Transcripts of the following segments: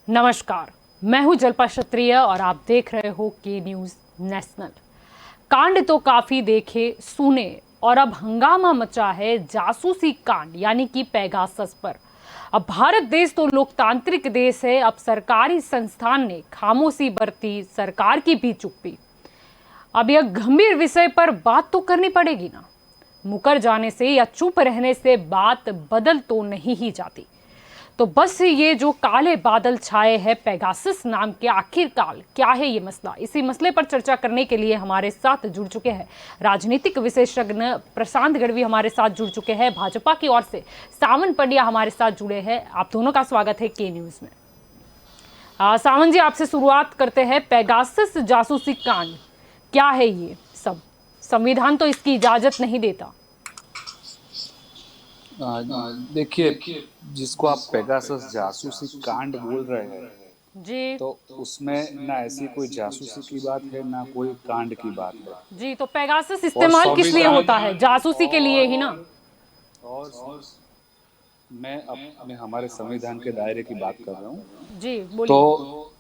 नमस्कार, मैं हूं जल्पा क्षत्रिय और आप देख रहे हो के न्यूज नेशनल। कांड तो काफी देखे सुने और अब हंगामा मचा है जासूसी कांड यानी कि पेगासस पर। अब भारत देश तो लोकतांत्रिक देश है, अब सरकारी संस्थान ने खामोशी बरती, सरकार की भी चुप्पी। अब यह गंभीर विषय पर बात तो करनी पड़ेगी ना। मुकर जाने से या चुप रहने से बात बदल तो नहीं ही जाती। तो बस ये जो काले बादल छाए हैं पेगासस नाम के, आखिरकार क्या है ये मसला। इसी मसले पर चर्चा करने के लिए हमारे साथ जुड़ चुके हैं राजनीतिक विशेषज्ञ प्रशांत गढ़वी, हमारे साथ जुड़ चुके हैं भाजपा की ओर से सावन पंड्या हमारे साथ जुड़े हैं। आप दोनों का स्वागत है के न्यूज में। सावन जी, आपसे शुरुआत करते हैं। पेगासस जासूसी कांड क्या है ये सब? संविधान तो इसकी इजाजत नहीं देता। देखिए, जिसको आप पेगासस जासूसी कांड बोल रहे हैं जी, तो उसमें ना ऐसी कोई जासूसी की बात है ना कोई कांड की बात है। जी, तो पेगासस इस्तेमाल किस लिए होता है? जासूसी के लिए ही ना। और मैं अपने हमारे संविधान के दायरे की बात कर रहा हूँ। जी बोलिए। तो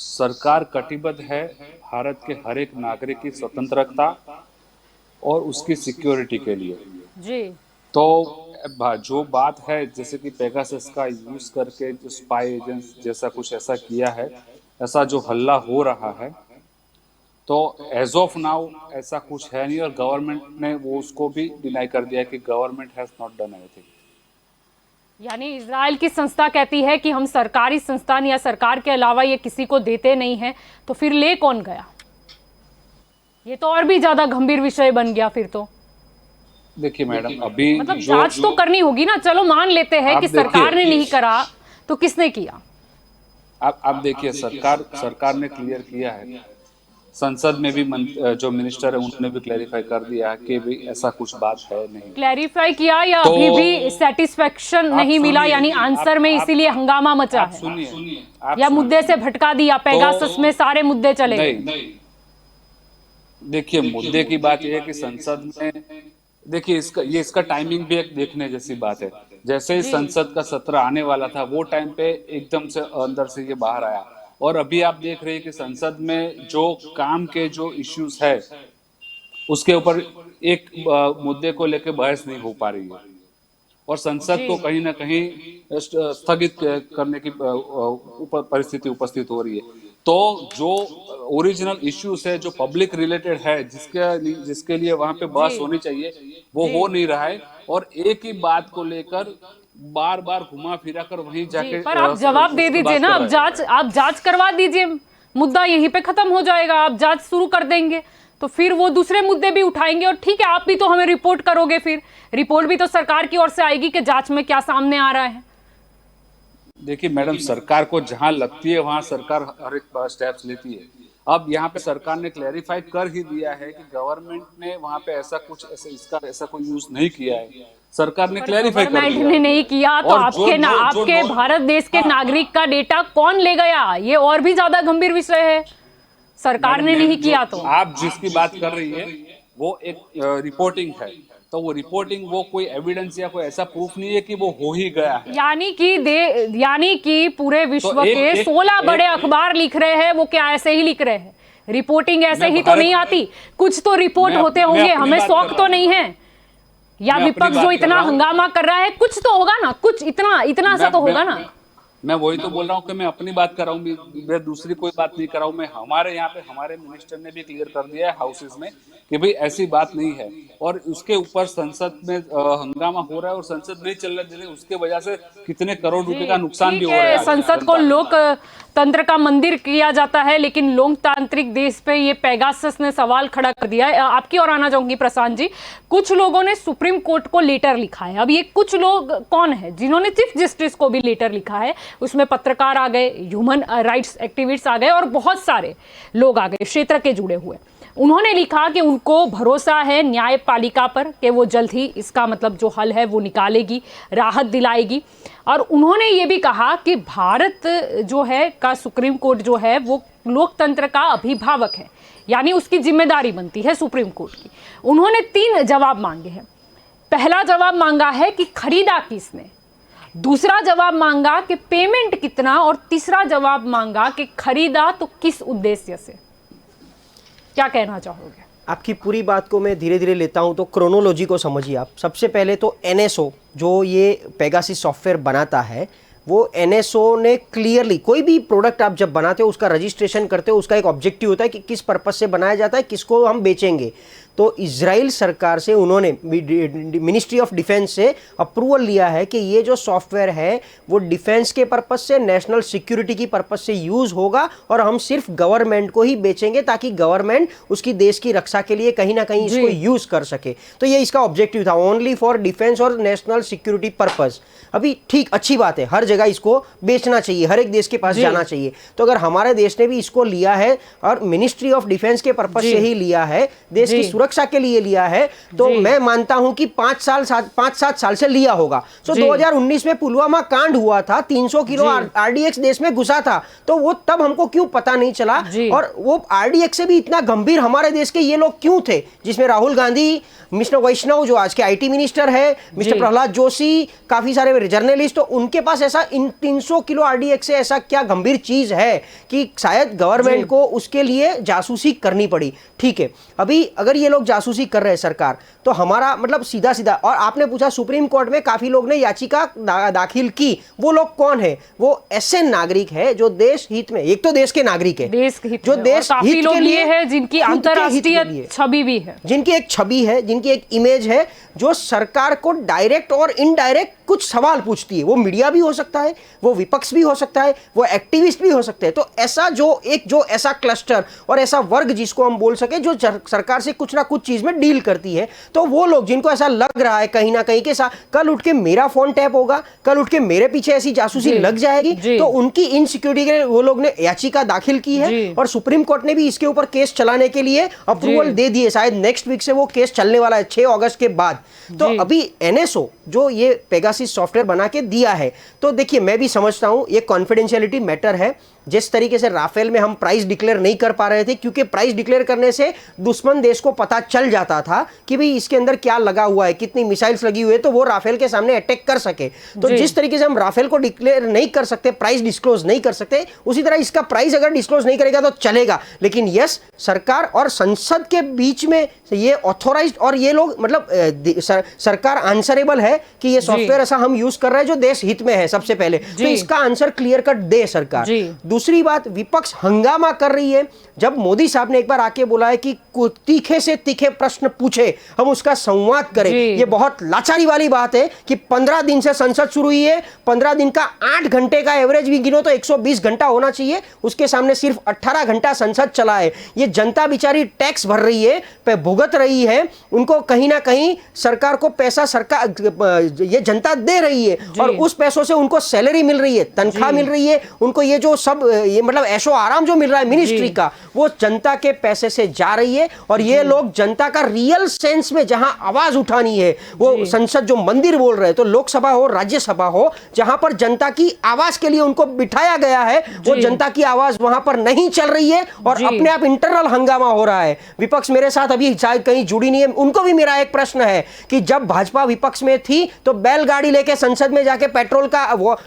सरकार कटिबद्ध है भारत के हर एक नागरिक की स्वतंत्रता और उसकी सिक्योरिटी के लिए। जी तो जो बात है, जैसे कि पेगासस का यूज करके जो स्पाई एजेंट्स जैसा कुछ ऐसा किया है, ऐसा जो हल्ला हो रहा है, तो एज ऑफ नाउ ऐसा कुछ है नहीं। और गवर्नमेंट ने वो उसको भी डिनाई कर दिया कि government has not done anything. यानी इजराइल की संस्था कहती है कि हम सरकारी संस्थान या सरकार के अलावा ये किसी को देते नहीं है, तो फिर ले कौन गया? ये तो और भी ज्यादा गंभीर विषय बन गया फिर तो। देखिए मैडम, अभी मतलब जांच तो करनी होगी ना। चलो मान लेते हैं कि सरकार ने नहीं करा, तो किसने किया? आप देखिए, सरकार ने क्लियर किया है। संसद में भी जो मिनिस्टर है उन्होंने भी क्लैरिफाई कर दिया है कि भी ऐसा कुछ बात है नहीं। क्लैरिफाई किया या तो अभी भी सेटिस्फेक्शन नहीं मिला, यानी आंसर में इसीलिए हंगामा मचा है? सुनिए, या मुद्दे से भटका दिया? पेगासस में सारे मुद्दे चले गए? नहीं, देखिए, मुद्दे की बात यह है कि संसद में, देखिए, इसका टाइमिंग भी एक देखने जैसी बात है। जैसे ही संसद का सत्र आने वाला था वो टाइम पे एकदम से अंदर से ये बाहर आया। और अभी आप देख रहे हैं कि संसद में जो काम के जो इश्यूज है उसके ऊपर एक मुद्दे को लेकर बहस नहीं हो पा रही है और संसद को कहीं ना कहीं स्थगित करने की परिस्थिति उपस्थित हो रही है। तो जो ओरिजिनल इश्यूज है, जो पब्लिक रिलेटेड है, जिसके लिए वहां पे बहस होनी चाहिए, वो हो नहीं रहा है। और एक ही बात को लेकर बार बार घुमा फिरा कर वहीं जाके पर आप जवाब दे दीजिए ना। आप जांच करवा दीजिए, मुद्दा यहीं पे खत्म हो जाएगा। आप जांच शुरू कर देंगे तो फिर वो दूसरे मुद्दे भी उठाएंगे और ठीक है, आप भी तो हमें रिपोर्ट करोगे। फिर रिपोर्ट भी तो सरकार की ओर से आएगी कि जांच में क्या सामने आ रहा है। देखिए मैडम, सरकार को जहां लगती है वहां सरकार हर एक स्टेप्स लेती है। अब यहाँ पे सरकार ने क्लैरिफाई कर ही दिया है कि गवर्नमेंट ने वहां पे ऐसा कोई यूज नहीं किया है। सरकार ने क्लैरिफाई कर दिया। गवर्नमेंट ने नहीं किया तो आपके भारत देश के नागरिक का डेटा कौन ले गया? ये और भी ज्यादा गंभीर विषय है। सरकार ने नहीं किया तो आप जिसकी बात कर रही है वो एक रिपोर्टिंग है। तो वो रिपोर्टिंग, वो कोई एविडेंस या कोई ऐसा प्रूफ नहीं है कि वो हो ही गया है। यानी कि पूरे विश्व के 16 बड़े अखबार लिख रहे हैं, वो क्या ऐसे ही लिख रहे हैं? रिपोर्टिंग ऐसे ही तो नहीं आती, कुछ तो रिपोर्ट होते होंगे। हमें शौक तो नहीं है? या विपक्ष जो इतना हंगामा कर रहा है, कुछ तो होगा ना, कुछ इतना सा तो होगा ना। मैं वही तो बोल रहा हूँ कि मैं अपनी बात कर रहा हूँ, मैं दूसरी कोई बात नहीं कर रहा हूँ। मैं हमारे यहाँ पे हमारे मिनिस्टर ने भी क्लियर कर दिया है हाउसेज में कि भाई ऐसी बात नहीं है। और उसके ऊपर संसद में हंगामा हो रहा है और संसद नहीं चल रहा है, उसके वजह से कितने करोड़ रुपए का नुकसान भी हो रहा है। संसद को लोकतंत्र का मंदिर किया जाता है, लेकिन लोकतांत्रिक देश पे ये पेगासस ने सवाल खड़ा कर दिया है। आपकी ओर आना चाहूंगी प्रशांत जी। कुछ लोगों ने सुप्रीम कोर्ट को लेटर लिखा है। अब ये कुछ लोग कौन है जिन्होंने चीफ जस्टिस को भी लेटर लिखा है? उसमें पत्रकार आ गए, ह्यूमन राइट्स एक्टिविस्ट आ गए और बहुत सारे लोग आ गए क्षेत्र के जुड़े हुए। उन्होंने लिखा कि उनको भरोसा है न्यायपालिका पर कि वो जल्द ही इसका मतलब जो हल है वो निकालेगी, राहत दिलाएगी। और उन्होंने ये भी कहा कि भारत जो है का सुप्रीम कोर्ट जो है वो लोकतंत्र का अभिभावक है, यानी उसकी जिम्मेदारी बनती है सुप्रीम कोर्ट की। उन्होंने 3 जवाब मांगे हैं। पहला जवाब मांगा है कि खरीदा किसने? दूसरा जवाब मांगा कि पेमेंट कितना, और तीसरा जवाब मांगा कि खरीदा तो किस उद्देश्य से। क्या कहना चाहोगे? आपकी पूरी बात को मैं धीरे धीरे लेता हूं, तो क्रोनोलॉजी को समझिए आप। सबसे पहले तो एनएसओ जो ये पेगासिस सॉफ्टवेयर बनाता है, वो एनएसओ ने क्लियरली, कोई भी प्रोडक्ट आप जब बनाते हो उसका रजिस्ट्रेशन करते हो, उसका एक ऑब्जेक्टिव होता है कि किस पर्पस से बनाया जाता है, किसको हम बेचेंगे। तो इजराइल सरकार से उन्होंने मिनिस्ट्री ऑफ डिफेंस से अप्रूवल लिया है कि ये जो सॉफ्टवेयर है वो डिफेंस के पर्पस से, नेशनल सिक्योरिटी की पर्पस से यूज होगा, और हम सिर्फ गवर्नमेंट को ही बेचेंगे ताकि गवर्नमेंट उसकी देश की रक्षा के लिए कहीं ना कहीं इसको यूज कर सके। तो ये इसका ऑब्जेक्टिव था, ओनली फॉर डिफेंस और नेशनल सिक्योरिटी पर्पस। अभी ठीक, अच्छी बात है, हर जगह इसको बेचना चाहिए, हर एक देश के पास जाना चाहिए। तो अगर हमारे देश ने भी इसको लिया है और मिनिस्ट्री ऑफ डिफेंस के पर्पस से ही लिया है, देश की सुरक्षा के लिए लिया है, तो मैं मानता हूं कि 5-7 साल से लिया होगा। तो 2019 में पुलवामा कांड हुआ था, 300 किलो आरडीएक्स देश में घुसा था, तो वो तब हमको क्यों पता नहीं चला, और वो आरडीएक्स से भी इतना गंभीर हमारे देश के ये लोग क्यों थे, जिसमें राहुल गांधी, मिस्टर वैष्णव जो आज के आईटी मिनिस्टर है, मिस्टर प्रहलाद जोशी, काफी सारे जर्नलिस्ट, तो उनके पास ऐसा इन 300 किलो आरडीएक्स से ऐसा क्या गंभीर चीज है कि शायद गवर्नमेंट को उसके लिए जासूसी करनी पड़ी। ठीक है, अभी अगर ये लोग जासूसी कर रहे हैं सरकार, तो हमारा मतलब सीधा सीधा, और आपने पूछा सुप्रीम कोर्ट में काफी लोग ने याचिका दाखिल की, वो लोग कौन है? वो ऐसे नागरिक है जो देश हित में, एक तो देश के नागरिक है, देश हित जो देश काफी हित लोग के लिए है, जिनकी अंतरराष्ट्रीय छवि भी है, जिनकी एक छवि है, जिनकी एक इमेज है, जो सरकार को डायरेक्ट और इनडायरेक्ट कुछ सवाल पूछती है। वो मीडिया भी हो सकता है, वो विपक्ष भी हो सकता है, वो एक्टिविस्ट भी हो सकते हैं। तो ऐसा जो ऐसा क्लस्टर और ऐसा वर्ग जिसको हम बोल सके, जो सरकार से कुछ ना कुछ चीज में डील करती है, तो वो लोग जिनको ऐसा लग रहा है कहीं ना कहीं के साथ कल उठ के मेरा फोन टैप होगा, कल उठ के मेरे पीछे ऐसी जासूसी लग जाएगी, तो उनकी इनसिक्योरिटी के लिए वो लोग ने याचिका दाखिल की है, और सुप्रीम कोर्ट ने भी इसके ऊपर केस चलाने के लिए अप्रूवल दे दिए। शायद नेक्स्ट वीक से वो केस चलने वाला है, 6 अगस्त के बाद। तो अभी एनएसओ जो ये पेगासिस सॉफ्टवेयर बना के दिया है, तो देखिए मैं भी समझता हूं ये कॉन्फिडेंशियलिटी मैटर है। जिस तरीके से राफेल में हम प्राइस डिक्लेयर नहीं कर पा रहे थे, क्योंकि प्राइस डिक्लेयर करने से दुश्मन देश को पता चल जाता था कि भाई इसके अंदर क्या लगा हुआ है, कितनी मिसाइल्स लगी हुई है, तो वो राफेल के सामने अटैक कर सके। तो जिस तरीके से हम राफेल को डिक्लेयर नहीं कर सकते, प्राइस डिस्क्लोज नहीं कर सकते, उसी तरह इसका प्राइस अगर डिस्क्लोज नहीं करेगा तो चलेगा। लेकिन यस, सरकार और संसद के बीच में ये ऑथोराइज्ड, और ये लोग मतलब सरकार आंसरेबल है कि ये सॉफ्टवेयर ऐसा हम यूज कर रहे हैं जो देश हित में है। सबसे पहले तो इसका आंसर क्लियर कट दे सरकार। दूसरी बात, विपक्ष हंगामा कर रही है। जब मोदी साहब ने एक बार आके बोला है कि तीखे से तीखे प्रश्न पूछे, हम उसका संवाद करें, ये बहुत लाचारी वाली बात है कि 15 दिन से संसद शुरू हुई है, 15 दिन का 8 घंटे का एवरेज भी गिनो तो 120 घंटा होना चाहिए, उसके सामने सिर्फ 18 घंटा संसद चला है। ये जनता बेचारी टैक्स भर रही है, भुगत रही है, उनको कहीं ना कहीं सरकार को पैसा सरकार ये जनता दे रही है, और उस पैसों से उनको सैलरी मिल रही है, तनख्वाह मिल रही है, उनको ये जो सब ये मतलब ऐशो आराम जो मिल रहा है मिनिस्ट्री का, वो जनता के पैसे से जा रही है। और ये लोग जनता का रियल सेंस में जहां आवाज उठानी है, वो संसद जो मंदिर बोल रहे हैं, तो लोकसभा हो राज्यसभा हो, जहां पर जनता की आवाज के लिए उनको बिठाया गया है, वो जनता की आवाज वहां पर नहीं चल रही है, और अपने आप इंटरनल हंगामा हो रहा है। विपक्ष मेरे साथ अभी शायद कहीं जुड़ी नहीं है, उनको भी मेरा एक प्रश्न है कि जब भाजपा विपक्ष में थी तो बैलगाड़ी लेके संसद में जाके पेट्रोल का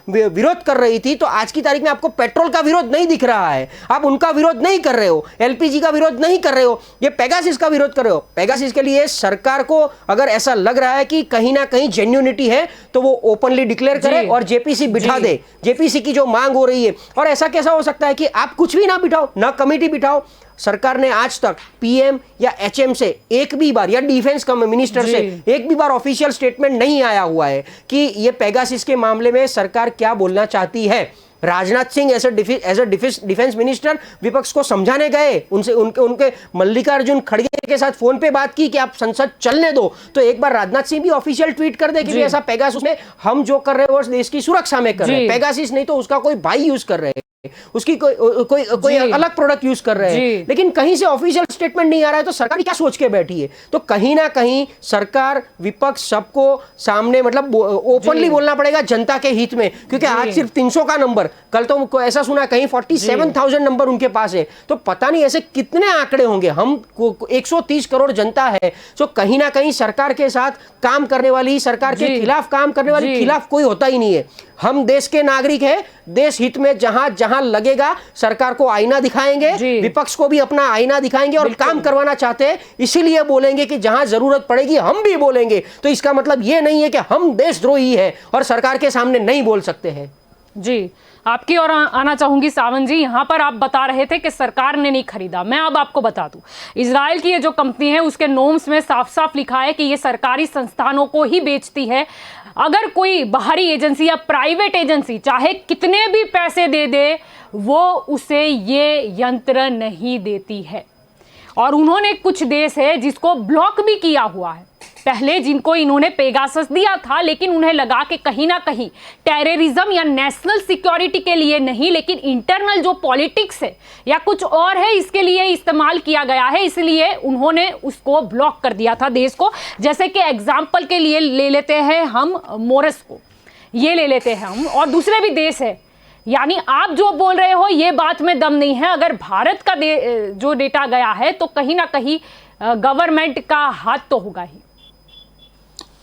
विरोध कर रही थी, तो आज की तारीख में आपको पेट्रोल का विरोध नहीं दिख रहा है, आप उनका विरोध नहीं कर रहे हो, एलपीजी का विरोध नहीं कर रहे हो, ये पेगासिस का विरोध कर रहे हो। पेगासिस के लिए सरकार को अगर ऐसा लग रहा है कि कहीं ना कहीं जेन्युइनिटी है, तो वो ओपनली डिक्लेयर करे और जेपीसी बिठा दे। जेपीसी की जो मांग हो रही है, और ऐसा कैसा हो सकता है कि आप कुछ भी ना बिठाओ, ना कमेटी बिठाओ। सरकार ने आज तक पीएम या एचएम से एक भी बार, या डिफेंस का मिनिस्टर से एक भी बार ऑफिशियल स्टेटमेंट नहीं आया हुआ है कि ये पेगासिस के मामले में सरकार क्या बोलना चाहती है। Rajnath Singh as a defence minister विपक्ष को समझाने गए, उनसे उनके मल्लिकार्जुन खड़गे के साथ फोन पे बात की कि आप संसद चलने दो, तो एक बार राजनाथ सिंह भी ऑफिशियल ट्वीट कर दे कि ऐसा पेगासिस में हम जो कर रहे हैं वो देश की सुरक्षा में कर रहे हैं, पेगासिस नहीं तो उसका कोई भाई यूज कर रहे हैं। उसकी कोई अलग प्रोडक्ट यूज कर रहे हैं, लेकिन कहीं से ऑफिशियल स्टेटमेंट नहीं आ रहा है, तो सरकार क्या सोच के बैठी है? तो कहीं ना कहीं सरकार, विपक्ष, सबको सामने मतलब ओपनली बोलना पड़ेगा जनता के हित में, क्योंकि आज सिर्फ 300 का नंबर, कल तो ऐसा सुना कहीं 47,000 नंबर उनके पास है, तो पता नहीं ऐसे कितने आंकड़े होंगे। हम 130 करोड़ जनता है, तो कहीं ना कहीं सरकार के साथ काम करने वाली, सरकार के खिलाफ काम करने वाली, खिलाफ कोई होता ही नहीं है। हम देश के नागरिक हैं, देश हित में जहां जहां लगेगा सरकार को आईना दिखाएंगे, विपक्ष को भी अपना आईना दिखाएंगे और काम करवाना चाहते हैं इसीलिए बोलेंगे कि जहां जरूरत पड़ेगी हम भी बोलेंगे। तो इसका मतलब यह नहीं है कि हम देशद्रोही हैं और सरकार के सामने नहीं बोल सकते हैं। जी, आपकी ओर आना चाहूंगी सावंत जी। यहाँ पर आप बता रहे थे कि सरकार ने नहीं खरीदा। मैं अब आपको बता दूं, इजराइल की ये जो कंपनी है उसके नोम्स में साफ साफ लिखा है कि ये सरकारी संस्थानों को ही बेचती है। अगर कोई बाहरी एजेंसी या प्राइवेट एजेंसी चाहे कितने भी पैसे दे दे, वो उसे ये यंत्र नहीं देती है। और उन्होंने कुछ देश है जिसको ब्लॉक भी किया हुआ है पहले, जिनको इन्होंने पेगासस दिया था, लेकिन उन्हें लगा कि कहीं ना कहीं टेररिज्म या नेशनल सिक्योरिटी के लिए नहीं, लेकिन इंटरनल जो पॉलिटिक्स है या कुछ और है, इसके लिए इस्तेमाल किया गया है, इसलिए उन्होंने उसको ब्लॉक कर दिया था देश को। जैसे कि एग्जाम्पल के लिए ले लेते हैं हम मोरस को, ये ले लेते हैं हम, और दूसरे भी देश है। यानी आप जो बोल रहे हो ये बात में दम नहीं है। अगर भारत का जो डेटा गया है तो कहीं ना कहीं गवर्नमेंट का हाथ तो होगा ही।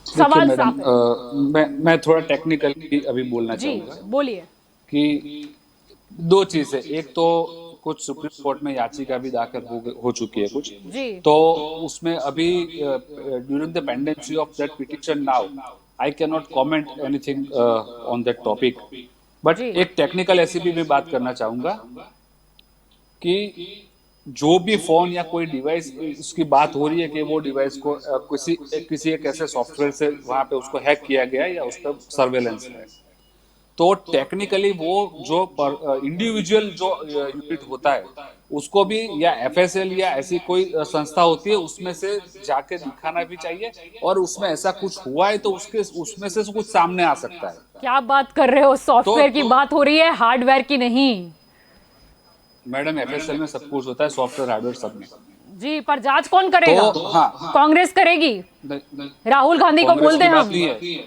सवाल साफ है। मैं थोड़ा टेक्निकल अभी बोलना चाहूंगा। बोलिए। कि दो चीजें, एक तो कुछ सुप्रीम कोर्ट में याचिका भी दाखिल हो चुकी है कुछ जी। तो उसमें अभी during the pendency of that petition now I can not comment anything on that topic, but एक टेक्निकल ऐसी भी मैं बात करना चाहूंगा कि जो भी फोन या कोई डिवाइस, उसकी बात हो रही है कि वो डिवाइस को किसी एक ऐसे सॉफ्टवेयर से वहां पे उसको हैक किया गया या उसका सर्वेलेंस है, तो टेक्निकली वो जो इंडिविजुअल जो यूनिट होता है उसको भी, या एफएसएल या ऐसी कोई संस्था होती है, उसमें से जाके दिखाना भी चाहिए, और उसमें ऐसा कुछ हुआ है तो उसमें से कुछ सामने आ सकता है। क्या बात कर रहे हो? सॉफ्टवेयर की बात हो रही है, हार्डवेयर की नहीं। मैडम, एफएसएल में सब कुछ होता है, सॉफ्टवेयर हार्डवेयर सब में। जी, पर जांच कौन करेगा? तो हाँ, कांग्रेस करेगी। राहुल गांधी को बोल दे हम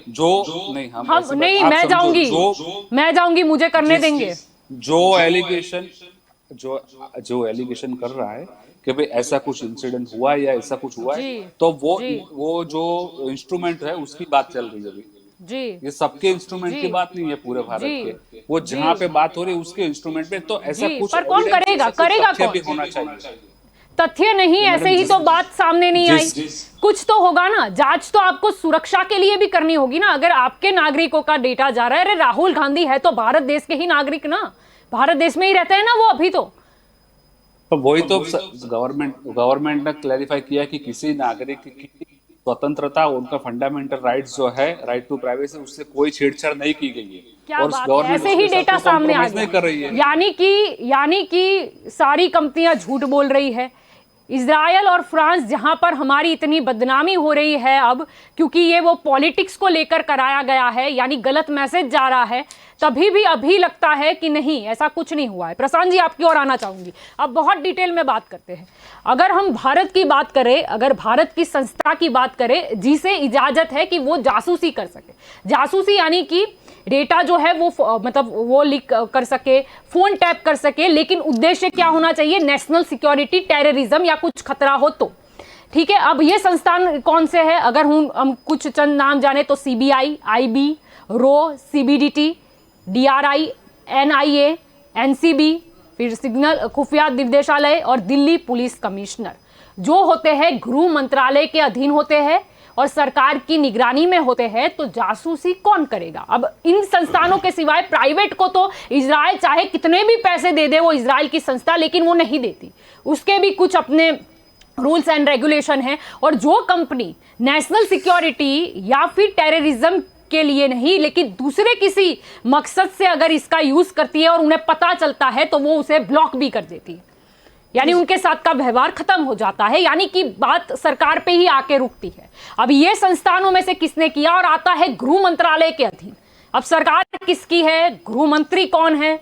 जो नहीं, हम नहीं, मैं जाऊंगी, मुझे करने देंगे। जो एलिगेशन कर रहा है कि भाई ऐसा कुछ इंसिडेंट हुआ या ऐसा कुछ हुआ है, तो वो जो इंस्ट्रूमेंट है उसकी बात चल रही है अभी जी। ये सबके इंस्ट्रूमेंट की बात नहीं है पूरे भारत के, वो जहाँ पे बात हो रही है उसके इंस्ट्रूमेंट में, तो ऐसा कुछ पर कौन करेगा कौन? भी होना चाहिए। तथ्य नहीं, ऐसे ही तो बात सामने नहीं आई। कुछ तो होगा ना, जांच तो आपको सुरक्षा के लिए भी करनी होगी ना। अगर आपके नागरिकों का डेटा जा रहा है, अरे राहुल गांधी है तो भारत देश के ही नागरिक ना, भारत देश में ही रहते हैं ना वो अभी तो वही तो गवर्नमेंट ने क्लैरिफाई किया कि किसी नागरिक की स्वतंत्रता, उनका फंडामेंटल राइट्स जो है, राइट टू प्राइवेसी, उससे कोई छेड़छाड़ नहीं की गई है। क्या और बात है, ऐसे ही डेटा सामने आ गया। यानी कि सारी कंपनियां झूठ बोल रही है। इजराइल और फ्रांस, जहां पर हमारी इतनी बदनामी हो रही है अब, क्योंकि ये वो पॉलिटिक्स को लेकर कराया गया है, यानी गलत मैसेज जा रहा है, तभी भी अभी लगता है कि नहीं, ऐसा कुछ नहीं हुआ है। प्रशांत जी, आपकी ओर आना चाहूंगी। अब बहुत डिटेल में बात करते हैं। अगर हम भारत की बात करें, अगर भारत की संस्था की बात करें जिसे इजाजत है कि वो जासूसी कर सके, जासूसी यानी कि डेटा जो है वो मतलब वो लीक कर सके, फोन टैप कर सके, लेकिन उद्देश्य क्या होना चाहिए? नेशनल सिक्योरिटी, टेररिज्म या कुछ खतरा हो तो। ठीक है, अब ये संस्थान कौन से है? अगर हम कुछ चंद नाम जाने तो सीबीआई, आईबी, रो, सीबीडीटी, डीआरआई, एनआईए, एनसीबी, फिर सिग्नल खुफिया निर्देशालय और दिल्ली पुलिस कमिश्नर, जो होते हैं गृह मंत्रालय के अधीन होते हैं और सरकार की निगरानी में होते हैं। तो जासूसी कौन करेगा? अब इन संस्थानों के सिवाय प्राइवेट को तो इजराइल चाहे कितने भी पैसे दे दे, वो इजराइल की संस्था, लेकिन वो नहीं देती, उसके भी कुछ अपने रूल्स एंड रेगुलेशन है। और जो कंपनी नेशनल सिक्योरिटी या फिर टेररिज्म के लिए नहीं, लेकिन दूसरे किसी मकसद से अगर इसका यूज करती है और उन्हें पता चलता है, तो वो उसे ब्लॉक भी कर देती है, यानी उनके साथ का व्यवहार खत्म हो जाता है, यानी कि बात सरकार पे ही आके रुकती है। अब ये संस्थानों में से किसने किया? और आता है गृह मंत्रालय के अधीन। अब सरकार किसकी है? गृह मंत्री कौन है?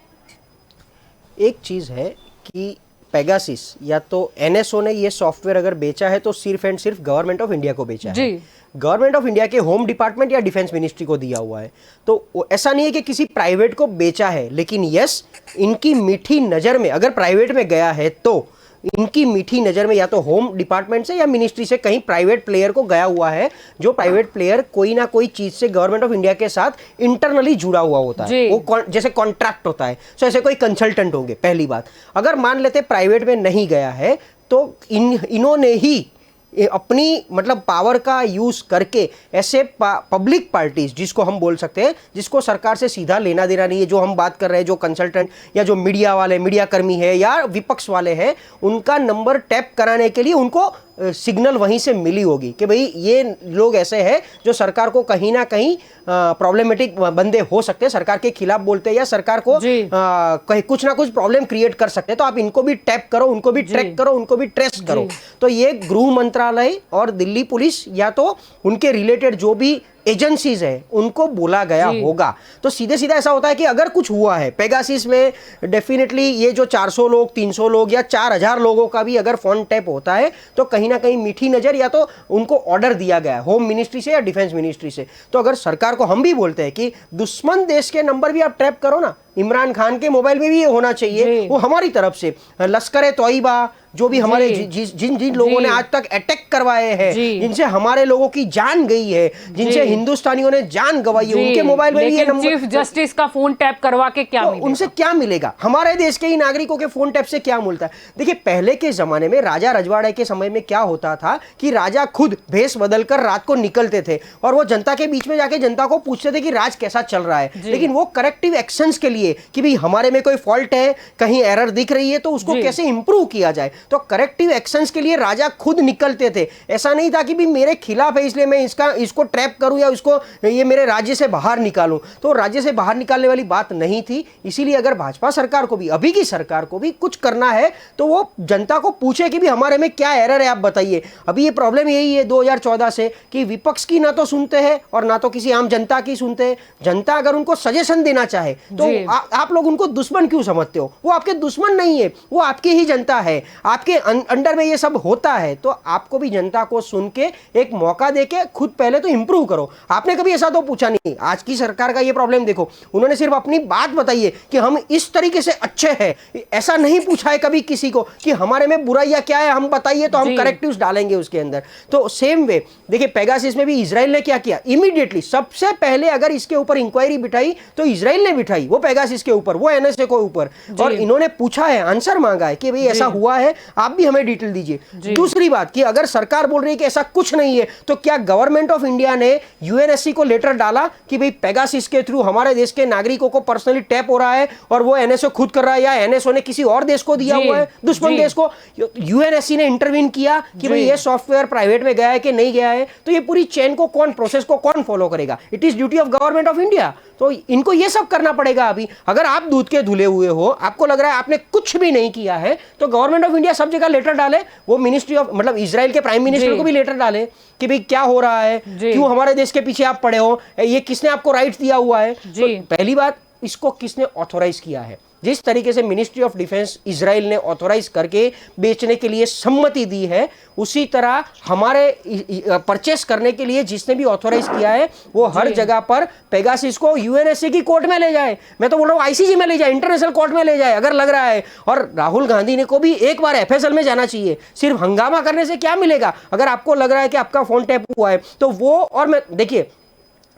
एक चीज है कि पेगासिस या तो एनएसओ ने ये सॉफ्टवेयर अगर बेचा है तो सिर्फ एंड सिर्फ गवर्नमेंट ऑफ इंडिया को बेचा है, गवर्नमेंट ऑफ इंडिया के होम डिपार्टमेंट या डिफेंस मिनिस्ट्री को दिया हुआ है। तो ऐसा नहीं है कि किसी प्राइवेट को बेचा है, लेकिन यस, इनकी मीठी नजर में अगर प्राइवेट में गया है तो इनकी मीठी नजर में या तो होम डिपार्टमेंट से या मिनिस्ट्री से कहीं प्राइवेट प्लेयर को गया हुआ है, जो प्राइवेट प्लेयर कोई ना कोई चीज से गवर्नमेंट ऑफ इंडिया के साथ इंटरनली जुड़ा हुआ होता है, वो जैसे कॉन्ट्रैक्ट होता है। सो ऐसे कोई कंसल्टेंट होंगे। पहली बात, अगर मान लेते प्राइवेट में नहीं गया है तो इन्होंने ही अपनी मतलब पावर का यूज करके ऐसे पब्लिक पार्टीज, जिसको हम बोल सकते हैं, जिसको सरकार से सीधा लेना देना नहीं है, जो हम बात कर रहे हैं, जो कंसल्टेंट या जो मीडिया वाले, मीडिया कर्मी है या विपक्ष वाले हैं, उनका नंबर टैप कराने के लिए उनको सिग्नल वहीं से मिली होगी कि भाई ये लोग ऐसे हैं जो सरकार को कहीं ना कहीं प्रॉब्लमेटिक बंदे हो सकते हैं, सरकार के खिलाफ बोलते हैं या सरकार को कहीं कुछ ना कुछ प्रॉब्लम क्रिएट कर सकते हैं, तो आप इनको भी टैप करो, उनको भी ट्रैक करो, उनको भी ट्रेस करो। तो ये गृह मंत्रालय और दिल्ली पुलिस या तो उनके रिलेटेड जो भी एजेंसीज है उनको बोला गया होगा। तो सीधे सीधा ऐसा होता है कि अगर कुछ हुआ है पेगासिस में, डेफिनेटली ये जो 400 लोग, 300 लोग या 4000 लोगों का भी अगर फोन टैप होता है तो कहीं ना कहीं मीठी नजर या तो उनको ऑर्डर दिया गया है होम मिनिस्ट्री से या डिफेंस मिनिस्ट्री से। तो अगर सरकार को हम भी बोलते हैं कि दुश्मन देश के नंबर भी आप ट्रैप करो ना, इमरान खान के मोबाइल में भी ये होना चाहिए, वो हमारी तरफ से लश्कर तोयबा जो भी हमारे जिन जिन लोगों ने आज तक अटैक करवाए हैं, जिनसे हमारे लोगों की जान गई है, जिनसे हिंदुस्तानियों ने जान गवाई है, उनके मोबाइल में भी ये नंबर। चीफ जस्टिस का फोन टैप करवा के क्या तो उनसे क्या मिलेगा? हमारे देश के ही नागरिकों के फोन टैप से क्या मिलता है? देखिए, पहले के जमाने में राजा रजवाड़े के समय में क्या होता था कि राजा खुद भेष बदलकर रात को निकलते थे और वो जनता के बीच में जाके जनता को पूछते थे कि राज कैसा चल रहा है। लेकिन वो करेक्टिव एक्शंस के लिए कि भाई हमारे में कोई फॉल्ट है, कहीं एरर दिख रही है तो उसको कैसे इंप्रूव किया जाए, तो करेक्टिव एक्शंस के लिए राजा खुद निकलते थे। ऐसा नहीं था कि भी मेरे खिलाफ है इसलिए मैं इसको ट्रैप करूं या इसको ये मेरे राज्य से बाहर निकालूं। तो राज्य से बाहर निकालने वाली बात नहीं थी। इसीलिए अगर भाजपा सरकार को भी, अभी की सरकार को भी कुछ करना है तो वो जनता को पूछे कि भी हमारे में क्या एरर है, आप बताइए। अभी ये प्रॉब्लम यही है 2014 से कि विपक्ष की ना तो सुनते हैं और ना तो किसी आम जनता की सुनते हैं। जनता अगर उनको सजेशन देना चाहे तो आप लोग उनको दुश्मन क्यों समझते हो? वो आपके दुश्मन नहीं है, वो आपकी ही जनता है, आपके अंडर में ये सब होता है। तो आपको भी जनता को सुन के एक मौका देके खुद पहले तो इंप्रूव करो। आपने कभी ऐसा तो पूछा नहीं। आज की सरकार का ये प्रॉब्लम देखो, उन्होंने सिर्फ अपनी बात बताई है कि हम इस तरीके से अच्छे हैं, ऐसा नहीं पूछा है कभी किसी को कि हमारे में बुराइयां क्या है, हम बताइए तो हम करेक्टिव्स डालेंगे उसके अंदर। तो सेम वे देखिए, पेगासिस में भी इजराइल ने क्या किया, इमीडिएटली सबसे पहले अगर इसके ऊपर इंक्वायरी बिठाई तो इजराइल ने बिठाई, वो पेगासिस के ऊपर, वो एनएसए के ऊपर, और इन्होंने पूछा है, आंसर मांगा है कि भाई ऐसा हुआ है, आप भी हमें डिटेल दीजिए। दूसरी बात कि अगर सरकार बोल रही है कि ऐसा कुछ नहीं है तो क्या गवर्नमेंट ऑफ इंडिया ने यूएनएससी को लेटर डाला कि भाई पेगासिस के थ्रू हमारे देश के नागरिकों को पर्सनली टैप हो रहा है और वो एनएसओ खुद कर रहा है या एनएसओ ने किसी और देश को दिया हुआ है, दुश्मन देश को? यूएनएससी ने इंटरवीन किया कि भाई ये सॉफ्टवेयर प्राइवेट में गया है कि नहीं गया है, तो ये पूरी चेन को कौन, प्रोसेस को कौन फॉलो करेगा? It is duty of government of India. तो इनको ये सब करना पड़ेगा। अभी अगर आप दूध के धुले हुए हो, आपको लग रहा है आपने कुछ भी नहीं किया है, तो गवर्नमेंट ऑफ इंडिया सब जगह लेटर डाले, वो मिनिस्ट्री ऑफ मतलब इजराइल के प्राइम मिनिस्टर को भी लेटर डाले कि भाई क्या हो रहा है, क्यों हमारे देश के पीछे आप पड़े हो, ये किसने आपको राइट दिया हुआ है। तो पहली बात, इसको किसने ऑथोराइज किया है? जिस तरीके से मिनिस्ट्री ऑफ डिफेंस इजराइल ने ऑथोराइज करके बेचने के लिए सम्मति दी है, उसी तरह हमारे परचेस करने के लिए जिसने भी ऑथोराइज किया है वो हर जगह पर पेगासिस को यूएनएससी की कोर्ट में ले जाए। मैं तो बोल रहा हूँ आईसीजे में ले जाए, इंटरनेशनल कोर्ट में ले जाए अगर लग रहा है। और राहुल गांधी ने को भी एक बार एफएसएल में जाना चाहिए। सिर्फ हंगामा करने से क्या मिलेगा? अगर आपको लग रहा है कि आपका फोन टैप हुआ है तो वो, और मैं देखिए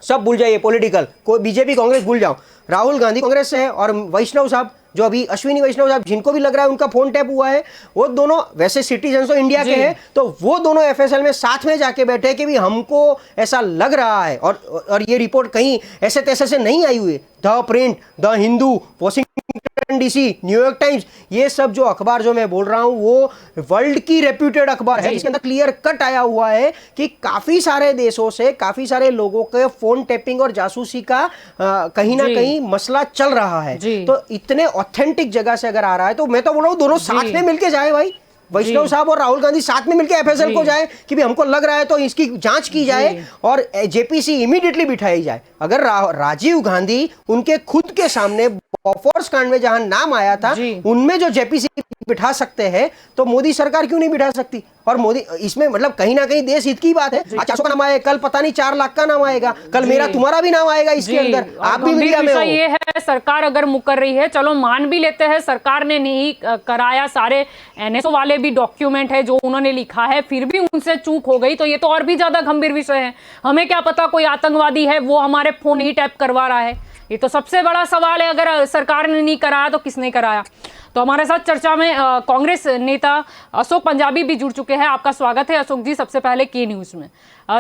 सब भूल जाइए, पॉलिटिकल कोई बीजेपी कांग्रेस भूल जाओ, राहुल गांधी कांग्रेस से है और वैष्णव साहब जो अभी अश्विनी वैष्णव साहब जिनको भी लग रहा है उनका फोन टैप हुआ है, वो दोनों वैसे सिटीजन तो इंडिया के हैं, तो वो दोनों एफएसएल में साथ में जाके बैठे कि भी हमको ऐसा लग रहा है, और ये रिपोर्ट कहीं ऐसे तैसे से नहीं आई हुई। The print, the Hindu, Washington DC, New York times, ये सब जो अखबार जो मैं बोल रहा हूं वो वर्ल्ड की रेप्यूटेड अखबार है, जिसके अंदर क्लियर कट आया हुआ है कि काफी सारे देशों से काफी सारे लोगों के फोन टैपिंग और जासूसी का कहीं ना कहीं मसला चल रहा है। तो इतने ऑथेंटिक जगह से अगर आ रहा है तो मैं तो बोल रहा हूं दोनों साथ में मिलके जाए भाई, वैष्णव साहब और राहुल गांधी साथ में मिलकर एफएसएल को जाए कि भी हमको लग रहा है तो इसकी जांच की जाए और जेपीसी इमीडिएटली बिठाई जाए। अगर राजीव गांधी उनके खुद के सामने बॉफोर्स कांड में जहां नाम आया था उनमें जो जेपीसी बिठा सकते हैं तो मोदी सरकार क्यों नहीं बिठा सकती? और मोदी इसमें मतलब कहीं ना कहीं देश हित की बात है। आज 400 का नाम आए, कल पता नहीं 4 लाख का नाम आएगा, कल मेरा तुम्हारा भी नाम आएगा इसके अंदर, आप भी मीडिया में हो। ये है सरकार अगर मुकर रही है, चलो मान भी लेते हैं सरकार ने नहीं कराया, सारे एनएसओ वाले भी डॉक्यूमेंट है जो उन्होंने लिखा है, फिर भी उनसे चूक हो गई तो ये तो और भी ज्यादा गंभीर विषय है। हमें क्या पता कोई आतंकवादी है वो हमारे फोन ही टैप करवा रहा है, ये तो सबसे बड़ा सवाल है। अगर सरकार ने नहीं कराया तो किसने कराया? तो हमारे साथ चर्चा में कांग्रेस नेता अशोक पंजाबी भी जुड़ चुके हैं। आपका स्वागत है अशोक जी। सबसे पहले के न्यूज में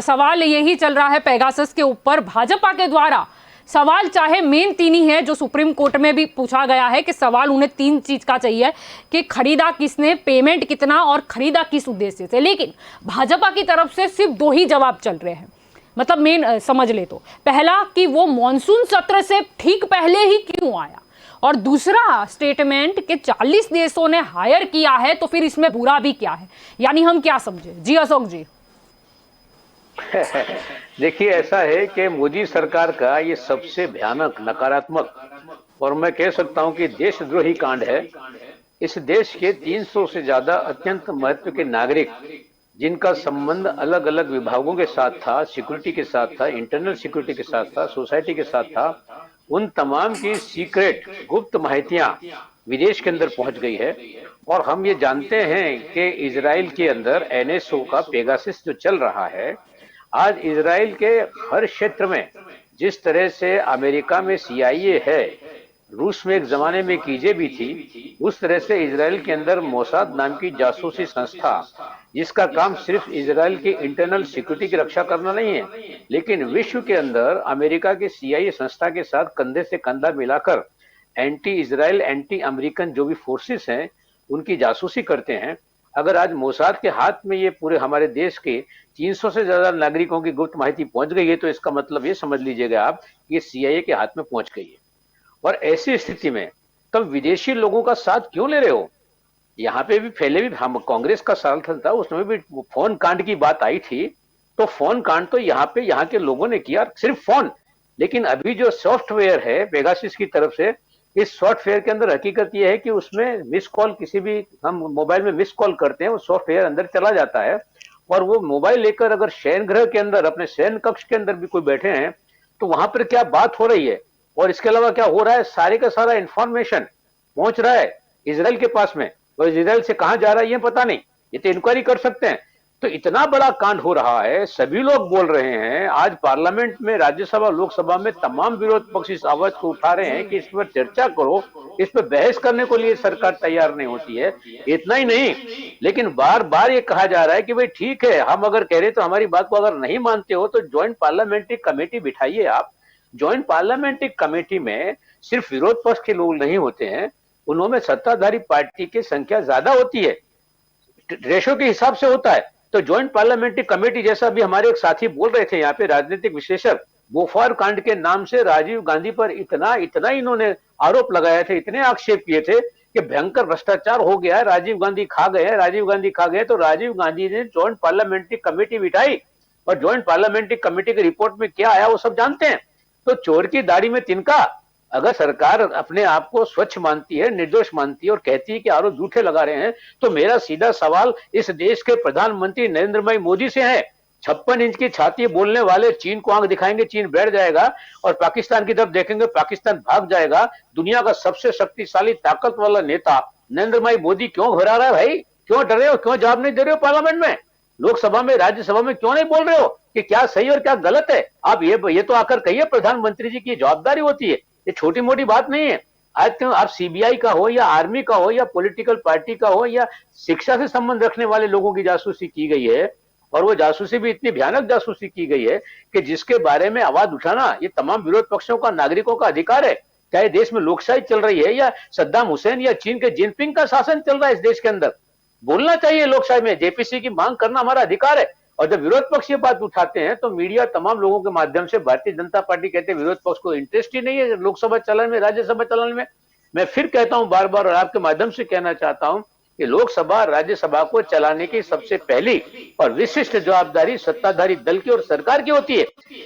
सवाल यही चल रहा है पेगासस के ऊपर, भाजपा के द्वारा सवाल चाहे मेन 3 ही है जो सुप्रीम कोर्ट में भी पूछा गया है कि सवाल उन्हें 3 चीज का चाहिए कि खरीदा किसने, पेमेंट कितना और खरीदा किस उद्देश्य से, लेकिन भाजपा की तरफ से सिर्फ 2 ही जवाब चल रहे हैं। मतलब मेन समझ ले तो पहला कि वो मॉनसून सत्र से ठीक पहले ही क्यों आया, और दूसरा स्टेटमेंट कि 40 देशों ने हायर किया है तो फिर इसमें बुरा भी क्या है। यानी हम क्या समझे? जी अशोक जी। देखिए, ऐसा है कि मोदी सरकार का ये सबसे भयानक, नकारात्मक और मैं कह सकता हूं कि देशद्रोही कांड है। इस देश के 300 से ज्यादा अत्यंत महत्व के नागरिक जिनका संबंध अलग अलग विभागों के साथ था, सिक्योरिटी के साथ था, इंटरनल सिक्योरिटी के साथ था, सोसाइटी के साथ था, उन तमाम की सीक्रेट गुप्त माहितियां विदेश के अंदर पहुंच गई है। और हम ये जानते हैं कि इजराइल के अंदर एनएसओ का पेगासस जो चल रहा है, आज इजराइल के हर क्षेत्र में जिस तरह से अमेरिका में सीआईए है, रूस में एक जमाने में कीजेबी थी, उस तरह से इजराइल के अंदर मोसाद नाम की जासूसी संस्था, जिसका काम सिर्फ इजराइल की इंटरनल सिक्योरिटी की रक्षा करना नहीं है, लेकिन विश्व के अंदर अमेरिका के सीआईए संस्था के साथ कंधे से कंधा मिलाकर एंटी इजराइल, एंटी अमेरिकन जो भी फोर्सेस हैं उनकी जासूसी करते हैं। अगर आज मोसाद के हाथ में ये पूरे हमारे देश के 300 से ज्यादा नागरिकों की गुप्त माहिती पहुंच गई है, तो इसका मतलब ये समझ लीजिएगा आप कि ये सीआईए के हाथ में पहुंच गई है। और ऐसी स्थिति में तुम विदेशी लोगों का साथ क्यों ले रहे हो? यहाँ पे भी पहले भी हम कांग्रेस का समर्थन था, उसमें भी फोन कांड की बात आई थी, तो फोन कांड तो यहाँ पे यहाँ के लोगों ने किया, सिर्फ फोन। लेकिन अभी जो सॉफ्टवेयर है पेगासस की तरफ से, इस सॉफ्टवेयर के अंदर हकीकत यह है कि उसमें मिस कॉल, किसी भी हम मोबाइल में मिस कॉल करते हैं, वो सॉफ्टवेयर अंदर चला जाता है और वो मोबाइल लेकर अगर शयन गृह के अंदर, अपने शयन कक्ष के अंदर भी कोई बैठे हैं तो वहां पर क्या बात हो रही है और इसके अलावा क्या हो रहा है, सारे का सारा इंफॉर्मेशन पहुंच रहा है इजराइल के पास में, और इजराइल से कहां जा रहा है ये पता नहीं, ये तो इंक्वायरी कर सकते हैं। तो इतना बड़ा कांड हो रहा है, सभी लोग बोल रहे हैं। आज पार्लियामेंट में, राज्यसभा, लोकसभा में तमाम विरोध पक्ष इस आवाज को उठा रहे हैं कि इस पर चर्चा करो, इस पर बहस करने को लिए सरकार तैयार नहीं होती है। इतना ही नहीं, लेकिन बार बार ये कहा जा रहा है कि भाई ठीक है, हम अगर कह रहे तो हमारी बात को अगर नहीं मानते हो तो ज्वाइंट पार्लियामेंट्री कमेटी बिठाइए आप। ज्वाइंट पार्लियामेंट्री कमेटी में सिर्फ विरोध पक्ष के लोग नहीं होते हैं, उनमें सत्ताधारी पार्टी की संख्या ज्यादा होती है, रेशो के हिसाब से होता है। तो ज्वाइंट पार्लियामेंट्री कमेटी, जैसा भी हमारे एक साथी बोल रहे थे यहाँ पे, राजनीतिक विश्लेषक, बोफोर कांड के नाम से राजीव गांधी पर इतना इन्होंने आरोप लगाए थे, इतने आक्षेप किए थे कि भयंकर भ्रष्टाचार हो गया है, राजीव गांधी खा गए हैं, राजीव गांधी खा गए। तो राजीव गांधी ने ज्वाइंट पार्लियामेंट्री कमेटी बिठाई और ज्वाइंट पार्लियामेंट्री कमेटी की रिपोर्ट में क्या आया वो सब जानते हैं। तो चोर की दाढ़ी में तिनका, अगर सरकार अपने आप को स्वच्छ मानती है, निर्दोष मानती है और कहती है कि आरोप झूठे लगा रहे हैं, तो मेरा सीधा सवाल इस देश के प्रधानमंत्री नरेंद्र भाई मोदी से है। 56 इंच की छाती बोलने वाले चीन को आंख दिखाएंगे, चीन बैठ जाएगा, और पाकिस्तान की तरफ देखेंगे, पाकिस्तान भाग जाएगा। दुनिया का सबसे शक्तिशाली ताकत वाला नेता नरेंद्र भाई मोदी क्यों घबरा रहा है भाई? क्यों डर रहे हो? क्यों जवाब नहीं दे रहे हो पार्लियामेंट में, लोकसभा में, राज्यसभा में? क्यों नहीं बोल रहे हो कि क्या सही और क्या गलत है? आप ये तो आकर कहिए, प्रधानमंत्री जी की जवाबदारी होती है, ये छोटी मोटी बात नहीं है। आज तो आप सीबीआई का हो या आर्मी का हो या पॉलिटिकल पार्टी का हो या शिक्षा से संबंध रखने वाले लोगों की जासूसी की गई है, और वो जासूसी भी इतनी भयानक जासूसी की गई है कि जिसके बारे में आवाज उठाना ये तमाम विरोध पक्षों का, नागरिकों का अधिकार है। चाहे देश में लोकशाही चल रही है या सद्दाम हुसैन या चीन के जिनपिंग का शासन चल रहा है इस देश के अंदर, बोलना चाहिए लोकशाही में, जेपीसी की मांग करना हमारा अधिकार है। और जब विरोध पक्ष ये बात उठाते हैं तो मीडिया तमाम लोगों के माध्यम से, भारतीय जनता पार्टी कहते हैं विरोध पक्ष को इंटरेस्ट ही नहीं है लोकसभा चलन में, राज्यसभा चलन में। मैं फिर कहता हूं बार बार, और आपके माध्यम से कहना चाहता हूं कि लोकसभा राज्यसभा को चलाने की सबसे पहली और विशिष्ट जवाबदारी सत्ताधारी दल की और सरकार की होती है।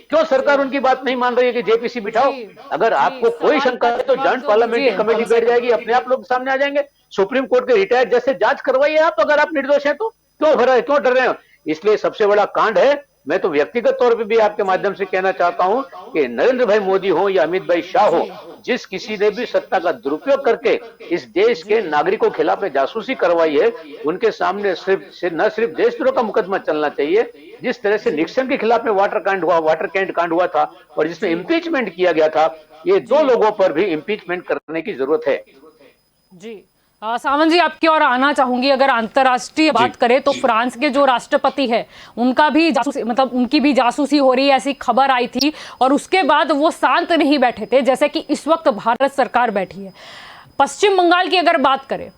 क्यों सरकार उनकी बात नहीं मान रही है कि जेपीसी बिठाओ? अगर आपको कोई शंका है तो जॉइंट पार्लियामेंट्री कमेटी बैठ जाएगी, अपने आप लोग सामने आ जाएंगे। सुप्रीम कोर्ट के रिटायर्ड जज से जांच करवाइए आप, अगर आप निर्दोष हैं तो। क्यों डर रहे हो? इसलिए सबसे बड़ा कांड है। मैं तो व्यक्तिगत तौर पे भी आपके माध्यम से कहना चाहता हूं कि नरेंद्र भाई मोदी हो या अमित भाई शाह हो, जिस किसी ने भी सत्ता का दुरुपयोग करके इस देश के नागरिकों के खिलाफ जासूसी करवाई है, उनके सामने न सिर्फ देशद्रोह का मुकदमा चलना चाहिए, जिस तरह से निक्सन के खिलाफ में वाटर कैंट कांड हुआ था और जिसमें इम्पीचमेंट किया गया था, ये दो लोगों पर भी इम्पीचमेंट करने की जरूरत है। जी सावंत जी, आपकी ओर आना चाहूंगी। अगर अंतर्राष्ट्रीय बात करें तो फ्रांस के जो राष्ट्रपति है उनका भी जासूसी, मतलब उनकी भी जासूसी हो रही है, ऐसी खबर आई थी और उसके बाद वो शांत नहीं बैठे थे जैसे कि इस वक्त भारत सरकार बैठी है। पश्चिम बंगाल की अगर बात करें,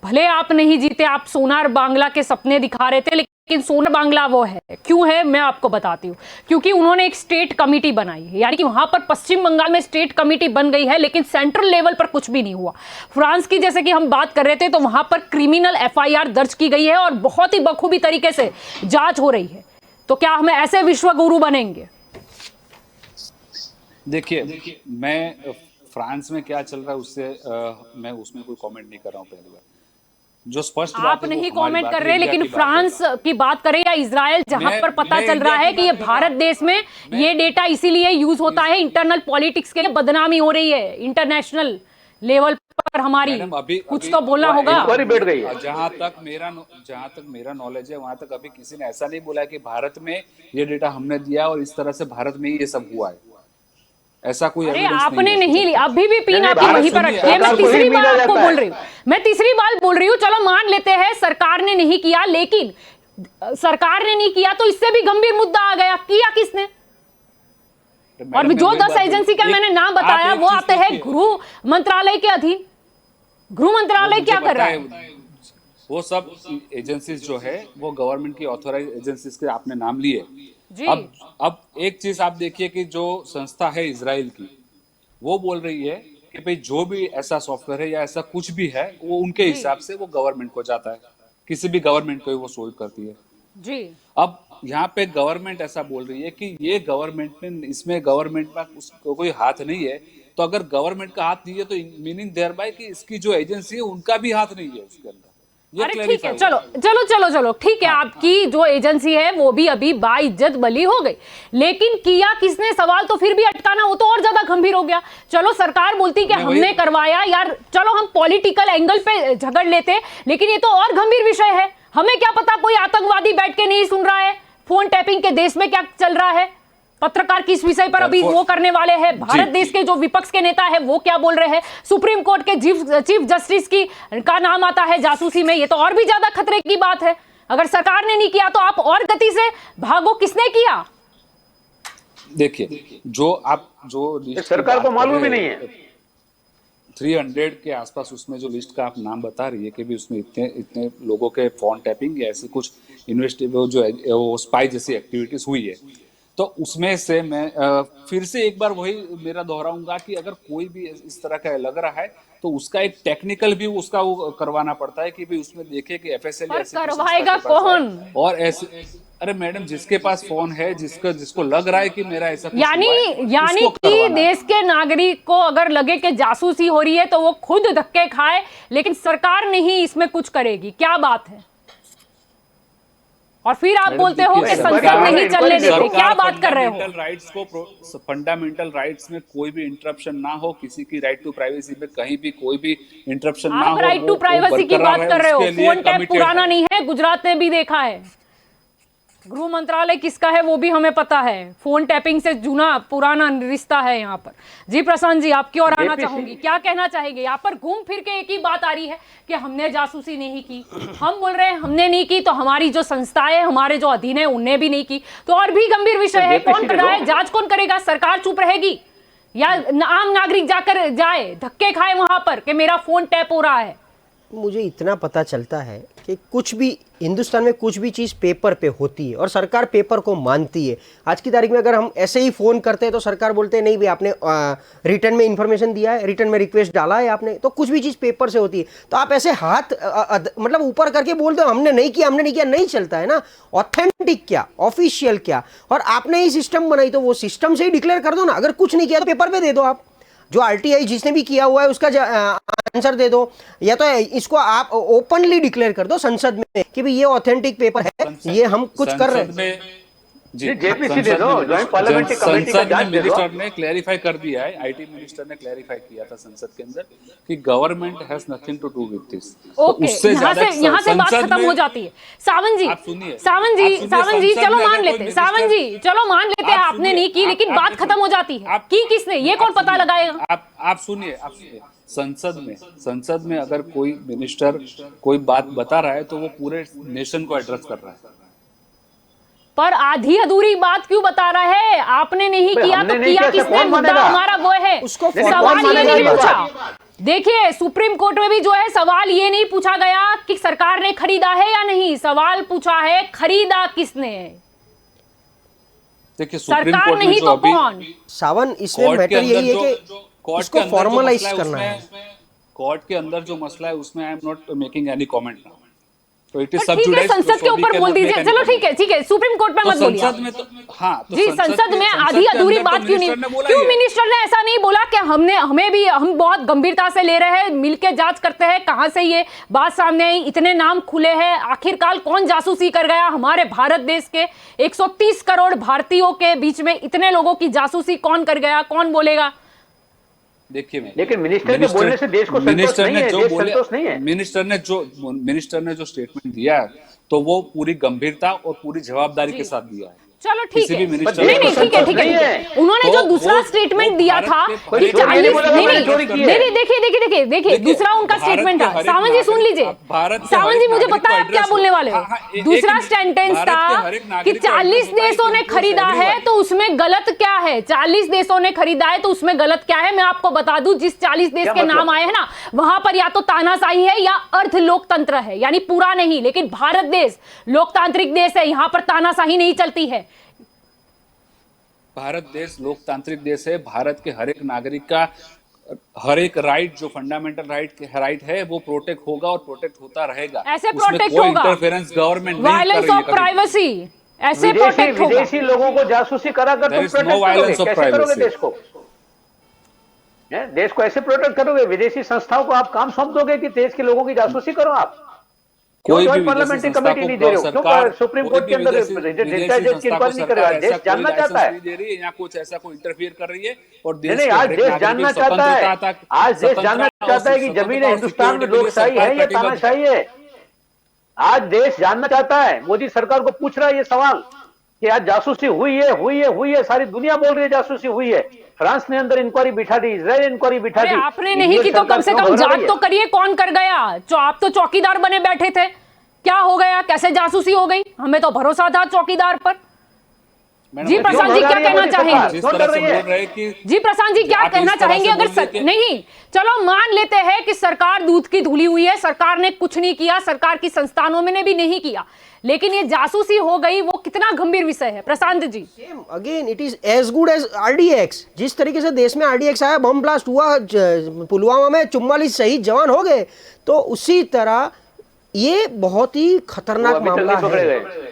भले आप नहीं जीते, आप सोनार बांग्ला के सपने दिखा रहे थे, लेकिन सोनार बांग्ला वो है क्यों है मैं आपको बताती हूँ। क्योंकि उन्होंने एक स्टेट कमेटी बनाई है, यानी कि वहां पर पश्चिम बंगाल में स्टेट कमेटी बन गई है, लेकिन सेंट्रल लेवल पर कुछ भी नहीं हुआ। फ्रांस की जैसे कि हम बात कर रहे थे, तो वहां पर क्रिमिनल एफआईआर दर्ज की गई है और बहुत ही बखूबी तरीके से जांच हो रही है। तो क्या हम ऐसे विश्व गुरु बनेंगे? देखिए, मैं फ्रांस में क्या चल रहा है उससे मैं उसमें कोई कमेंट नहीं कर रहा हूँ। पहली बार जो स्पष्ट बात आप है, नहीं वो हमारी कमेंट बात कर है, रहे, इंडिया लेकिन की बात फ्रांस की बात करें या इजराइल, जहां पर पता चल रहा है कि ये भारत देश में ये डेटा इसीलिए यूज होता है, इंटरनल पॉलिटिक्स के लिए बदनामी हो रही है इंटरनेशनल लेवल पर हमारी। कुछ तो बोलना होगा। इंक्वायरी बैठ गई है। जहां तक मेरा नॉलेज है, वहां तक अभी किसी ने ऐसा नहीं बोला है कि भारत में ये डेटा हमने दिया और इस तरह से भारत में ही ये सब हुआ है। ऐसा कोई अरे एविडेंस आपने नहीं ली, अभी भी पिन नहीं, आपकी भारत वहीं पर सुनिए, रखी है। मैं सरकार को तीसरी ही बार मिला आपको जाता बोल है। रही हूँ, मैं तीसरी बार बोल रही हूँ, चलो मान लेते हैं सरकार ने नहीं किया, लेकिन सरकार ने नहीं किया तो इससे भी गंभीर मुद्दा आ गया, किया किसने? और जो 10 एजेंसी का मैंने नाम बताया वो आते हैं गृह मंत्रालय के अधीन। गृह मंत्रालय क्या कर रहा है? वो सब एजेंसीज जो है वो गवर्नमेंट की ऑथोराइज एजेंसीज के आपने नाम लिए। जी। अब एक चीज आप देखिए कि जो संस्था है इजराइल की, वो बोल रही है कि भाई जो भी ऐसा सॉफ्टवेयर है या ऐसा कुछ भी है, वो उनके हिसाब से वो गवर्नमेंट को जाता है, किसी भी गवर्नमेंट को ही वो सोल्व करती है। जी। अब यहाँ पे गवर्नमेंट ऐसा बोल रही है कि ये गवर्नमेंट में, इसमें गवर्नमेंट का उसको कोई हाथ नहीं है। तो अगर गवर्नमेंट का हाथ नहीं है तो मीनिंग देयर बाय कि इसकी जो एजेंसी है उनका भी हाथ नहीं है इसके अंदर। अरे ठीक है, चलो ठीक है, आपकी जो एजेंसी है वो भी अभी बाइज्जत बली हो गई, लेकिन किया किसने सवाल तो फिर भी अटकाना वो तो और ज्यादा गंभीर हो गया। चलो सरकार बोलती कि हमने करवाया, यार चलो हम पॉलिटिकल एंगल पे झगड़ लेते, लेकिन ये तो और गंभीर विषय है। हमें क्या पता कोई आतंकवादी बैठ के नहीं सुन रहा है फोन टैपिंग के देश में क्या चल रहा है, पत्रकार किस विषय पर अभी वो करने वाले हैं, भारत देश के जो विपक्ष के नेता है वो क्या बोल रहे हैं, सुप्रीम कोर्ट के चीफ जस्टिस का नाम आता है जासूसी में। ये तो और भी ज्यादा खतरे की बात है। अगर सरकार ने नहीं किया तो आप और गति से भागो, किसने किया? देखिए, जो सरकार को मालूम ही नहीं है। 300 के आसपास उसमें जो लिस्ट का आप नाम बता रही है कि भी उसमें इतने लोगों के फोन टैपिंग या ऐसी कुछ जो स्पाई जैसी एक्टिविटीज हुई है, तो उसमें से मैं फिर से एक बार वही मेरा दोहराऊंगा कि अगर कोई भी इस तरह का लग रहा है तो उसका एक टेक्निकल भी उसका वो करवाना पड़ता है कि भी उसमें देखे कि एफएसएल करवाएगा कौन? और ऐसे, अरे मैडम जिसके पास फोन है, जिसको लग रहा है कि मेरा ऐसा कुछ यानी कि देश के नागरिक को अगर लगे कि जासूसी हो रही है तो वो खुद धक्के खाए, लेकिन सरकार नहीं इसमें कुछ करेगी। क्या बात है? और फिर आप बोलते हो कि संसद नहीं चलने देते, क्या बात कर रहे हो? राइट्स को, फंडामेंटल राइट्स में कोई भी इंटरप्शन ना हो, किसी की राइट टू प्राइवेसी में कहीं भी कोई भी इंटरप्शन ना हो। आप राइट टू प्राइवेसी की बात कर रहे हो, फोन टैप पुराना नहीं है, गुजरात ने भी देखा है। गृह मंत्रालय किसका है वो भी हमें पता है, फोन टैपिंग से पुराना रिश्ता है यहाँ पर। जी प्रशांत जी, आपकी ओर आना चाहूंगी, क्या कहना चाहेंगे? यहाँ पर घूम फिर के एक ही बात आ रही है कि हमने जासूसी नहीं की। हम बोल रहे हैं हमने नहीं की, तो हमारी जो संस्थाएं, हमारे जो अधीन है, उनने भी नहीं की। तो और भी गंभीर विषय है, कौन कर रहा है? जांच कौन करेगा? सरकार चुप रहेगी या आम नागरिक जाकर जाए धक्के खाए वहां पर कि मेरा फोन टैप हो रहा है? मुझे इतना पता चलता है कि कुछ भी हिंदुस्तान में कुछ भी चीज़ पेपर पे होती है और सरकार पेपर को मानती है। आज की तारीख में अगर हम ऐसे ही फ़ोन करते हैं तो सरकार बोलते हैं नहीं भाई आपने रिटर्न में इन्फॉर्मेशन दिया है, रिटर्न में रिक्वेस्ट डाला है आपने, तो कुछ भी चीज़ पेपर से होती है। तो आप ऐसे हाथ मतलब ऊपर करके बोल दो हमने नहीं किया, हमने नहीं किया, नहीं चलता है ना। ऑथेंटिक क्या, ऑफिशियल क्या, और आपने ही सिस्टम बनाई तो वो सिस्टम से ही डिक्लेयर कर दो ना। अगर कुछ नहीं किया तो पेपर पे दे दो आप, जो आरटीआई जिसने भी किया हुआ है उसका आंसर दे दो, या तो इसको आप ओपनली डिक्लेयर कर दो संसद में कि भाई ये ऑथेंटिक पेपर है, ये हम कुछ कर रहे हैं। जी जेपीसी दे दो, ज्वाइंट पार्लियामेंट्री कमेटी का जांच दे दो। मिनिस्टर ने क्लैरिफाई कर दिया है, आईटी मिनिस्टर ने क्लैरिफाई किया था संसद के अंदर कि government has nothing to do with this. Okay, यहाँ से बात खत्म हो जाती है। सावंत जी चलो मान लेते हैं, सावंत जी चलो मान लेते हैं आपने नहीं की, लेकिन बात खत्म हो जाती है। की किसने, ये कौन पता लगाएगा? आप सुनिए, संसद में अगर कोई मिनिस्टर कोई बात बता रहा है तो वो पूरे नेशन को एड्रेस कर रहा है। पर आधी अधूरी बात क्यों बता रहा है? आपने नहीं किया तो किया किसने? मुद्दा हमारा वो है, उसको सवाल ये नहीं पूछा। देखिए सुप्रीम कोर्ट में भी जो है सवाल ये नहीं पूछा गया कि सरकार ने खरीदा है या नहीं, सवाल पूछा है खरीदा किसने। देखिए सुप्रीम सरकार कोर्ट में नहीं जो तो अभी कौन? सावन इसमें मैटर यही है कि इसको फॉर्मलाइज करना है। कोर्ट के अंदर जो मसला है उसमें I am not making any comment now. तो इट इज ठीक है, संसद के ऊपर बोल दीजिए। चलो ठीक है, सुप्रीम कोर्ट में मत बोलिए। संसद में तो जी संसद में आधी अधूरी बात क्यों नहीं? क्यों मिनिस्टर ने ऐसा नहीं बोला कि हम बहुत गंभीरता से ले रहे हैं, मिलकर जांच करते हैं कहां से ये बात सामने आई, इतने नाम खुले हैं, आखिरकार कौन जासूसी कर गया हमारे भारत देश के 130 करोड़ भारतीयों के बीच में, इतने लोगों की जासूसी कौन कर गया, कौन बोलेगा? देखिए, लेकिन मिनिस्टर के बोलने से देश को संतोष नहीं है, देश संतोष नहीं है। मिनिस्टर ने जो स्टेटमेंट दिया है तो वो पूरी गंभीरता और पूरी जवाबदारी के साथ दिया है। चलो ठीक है, नहीं ठीक है। उन्होंने जो दूसरा स्टेटमेंट दिया था कि 40 नहीं, देखिए दूसरा उनका स्टेटमेंट था। सावंत जी सुन लीजिए, सावंत जी मुझे पता है आप क्या बोलने वाले हो। दूसरा सेंटेंस था कि 40 देशों ने खरीदा है तो उसमें गलत क्या है? 40 देशों ने खरीदा है तो उसमें गलत क्या है? मैं आपको बता दूं, जिस 40 देश के नाम आए हैं ना, वहां पर या तो तानाशाही है या अर्ध लोकतंत्र है, यानी पूरा नहीं। लेकिन भारत देश लोकतांत्रिक देश है, यहां पर तानाशाही नहीं चलती है। भारत देश लोकतांत्रिक देश है। भारत के हर एक नागरिक का हर एक राइट, जो फंडामेंटल राइट है, वो प्रोटेक्ट होगा और प्रोटेक्ट होता रहेगा। ऐसे प्रोटेक्ट होगा, इंटरफेरेंस गवर्नमेंट नहीं वायलेंस ऑफ प्राइवेसी ऐसे प्रोटेक्ट होगा। विदेशी लोगों को जासूसी कराकर तुम प्रोटेक्ट करोगे, कैसे करोगे देश को? देश को ऐसे प्रोटेक्ट करोगे? विदेशी संस्थाओं को आप काम सौंप दोगे कि देश के लोगों की जासूसी करो आप? कोई भी पार्लियामेंट्री कमेटी नहीं दे रहे हो, क्यों सुप्रीम कोर्ट के अंदर जज की इंक्वायरी नहीं कर रहा है? देश जानना चाहता है या कुछ ऐसा कोई इंटरफियर कर रही है और नहीं, आज देश जानना चाहता है, आज देश जानना चाहता है कि जमीन हिंदुस्तान में लोकशाही है या तानाशाही है। आज देश जानना चाहता है, मोदी सरकार को पूछ रहा है ये सवाल कि आज जासूसी हुई है, सारी दुनिया बोल रही है जासूसी हुई है। फ्रांस ने अंदर इंक्वायरी बिठा दी, इजराइल इंक्वायरी बिठा दी। आपने नहीं की तो कम से कम जांच तो करिए, कौन कर गया? आप तो चौकीदार बने बैठे थे, क्या हो गया? कैसे जासूसी हो गई? हमें तो भरोसा था चौकीदार पर। जी प्रशांत जी क्या कहना चाहेंगे? जी प्रशांत जी क्या कहना चाहेंगे? अगर नहीं, चलो मान लेते हैं कि सरकार दूध की धुली हुई है, सरकार ने कुछ नहीं किया, सरकार की संस्थानों में ने भी नहीं किया, लेकिन ये जासूसी हो गई, वो कितना गंभीर विषय है Prashant ji. Again it is as good as RDX. जिस तरीके से देश में आरडीएक्स आया, बम ब्लास्ट हुआ पुलवामा में, 44 शहीद जवान हो गए, तो उसी तरह ये बहुत ही खतरनाक मामला है।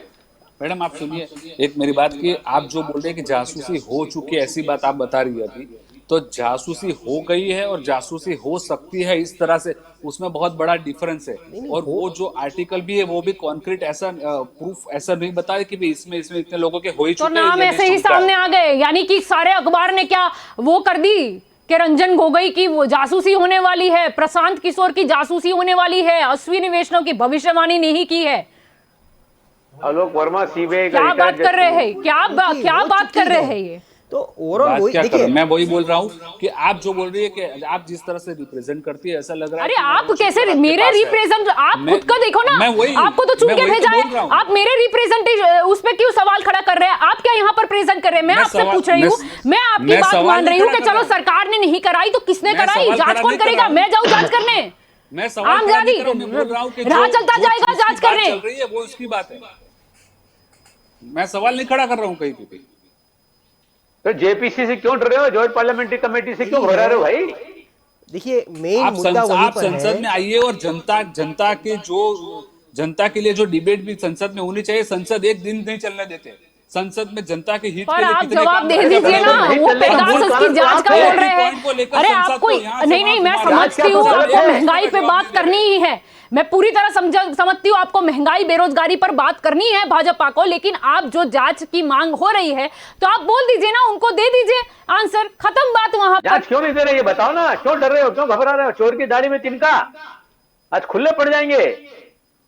मैडम आप सुनिए एक मेरी बात की, आप जो बोल रहे हैं कि जासूसी हो चुकी है, ऐसी बात आप बता रही है अभी, तो जासूसी हो गई है और जासूसी हो सकती है इस तरह से, उसमें बहुत बड़ा डिफरेंस है। और वो जो आर्टिकल भी है वो भी कॉन्क्रीट ऐसा प्रूफ ऐसा नहीं बताया कि भी इसमें इतने लोगों के हो ही चुके हैं, तो नाम ऐसे ही सामने आ गए, यानी कि सारे अखबार ने क्या वो कर दी कि रंजन गोगोई की वो जासूसी होने वाली है, प्रशांत किशोर की जासूसी होने वाली है, अश्विनी वैष्णव की भविष्यवाणी नहीं की है। आलोक वर्मा सीबीआई क्या बात कर रहे हैं? क्या बात कर रहे हैं ये? तो ओवरऑल वही देखिए, मैं वही बोल रहा हूँ कि आप जो बोल रही है कि आप जिस तरह से रिप्रेजेंट करती है, ऐसा लग रहा है। अरे आप कैसे मेरे रिप्रेजेंट, आप खुद का देखो ना, आपको तो चुन के भेजा है, आप मेरे रिप्रेजेंटेटिव उस पे क्यों सवाल खड़ा कर रहे हैं? आप क्या यहाँ पर प्रेजेंट कर रहे हैं? मैं आपसे पूछ रही हूँ, मैं आपकी बात मान रही हूँ कि चलो सरकार ने नहीं कराई तो किसने कराई? जांच कौन करेगा? मैं जाऊँ जांच करने? मैं सवाल खड़ा नहीं कर रहा हूं, मैं बोल रहा हूं कि राह चलता जो जाएगा, चीज की जांच करने। बात चल रही है वो उसकी बात है। मैं सवाल नहीं खड़ा कर रहा हूं कहीं पे भी। तो जेपीसी से क्यों डर रहे हो? जॉइंट पार्लियामेंट्री कमेटी से क्यों घबरा रहे हो भाई? देखिए मेन मुद्दा वहीं आप पर संसद है। में आइए और जनता के लिए जो डिबेट भी संसद में होनी चाहिए, संसद एक दिन नहीं चलने देते। संसद में जनता के हित पर के लिए आप कितने जवाब काम दे करने दीजिए पड़े ना, हैं। नहीं वो चलने का मूल पेगासस की कारण जांच का कहाँ बोल पे? रहे पॉइंट को हैं। लेकर अरे संसद आपको को यहाँ से नहीं वहाँ मैं घुमा रहे हैं। समझती हूँ क्या आपको है? महंगाई पे बात करनी ही है, मैं पूरी तरह समझती हूँ आपको महंगाई बेरोजगारी पर बात करनी है भाजपा को, लेकिन आप जो जांच की मांग हो रही है तो आप बोल दीजिए ना, उनको दे दीजिए आंसर, खत्म बात वहां पर। जांच क्यों नहीं दे रहे? ये बताओ ना, क्यों डर रहे हो, क्यों घबरा रहे हो? चोर की दाढ़ी में तिनका, आज खुले पड़ जाएंगे।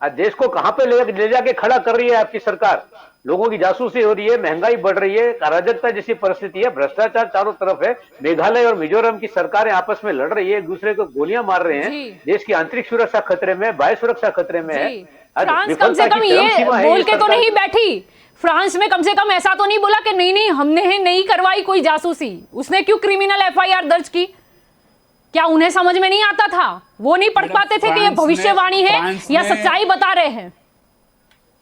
आज देश को कहां पे ले जाके खड़ा कर रही है आपकी सरकार? लोगों की जासूसी हो रही है, महंगाई बढ़ रही है, अराजकता जैसी परिस्थिति है, भ्रष्टाचार चारों तरफ है। मेघालय और मिजोरम की सरकारें आपस में लड़ रही है, एक दूसरे को गोलियां मार रहे हैं। जी। देश की आंतरिक सुरक्षा खतरे में, बाह्य सुरक्षा खतरे में है। जी, आज फ्रांस कम विफलता से कम की चरम ये सीमा है बोल ये के तो सरकार नहीं की। बैठी, फ्रांस में कम से कम ऐसा तो नहीं बोला कि नहीं हमने नहीं करवाई कोई जासूसी। उसने क्यों क्रिमिनल एफआईआर दर्ज की? क्या उन्हें समझ में नहीं आता था? वो नहीं पढ़ मैडम, पाते थे कि ये फ्रांस भविष्यवाणी है फ्रांस या ने- सच्चाई बता रहे हैं?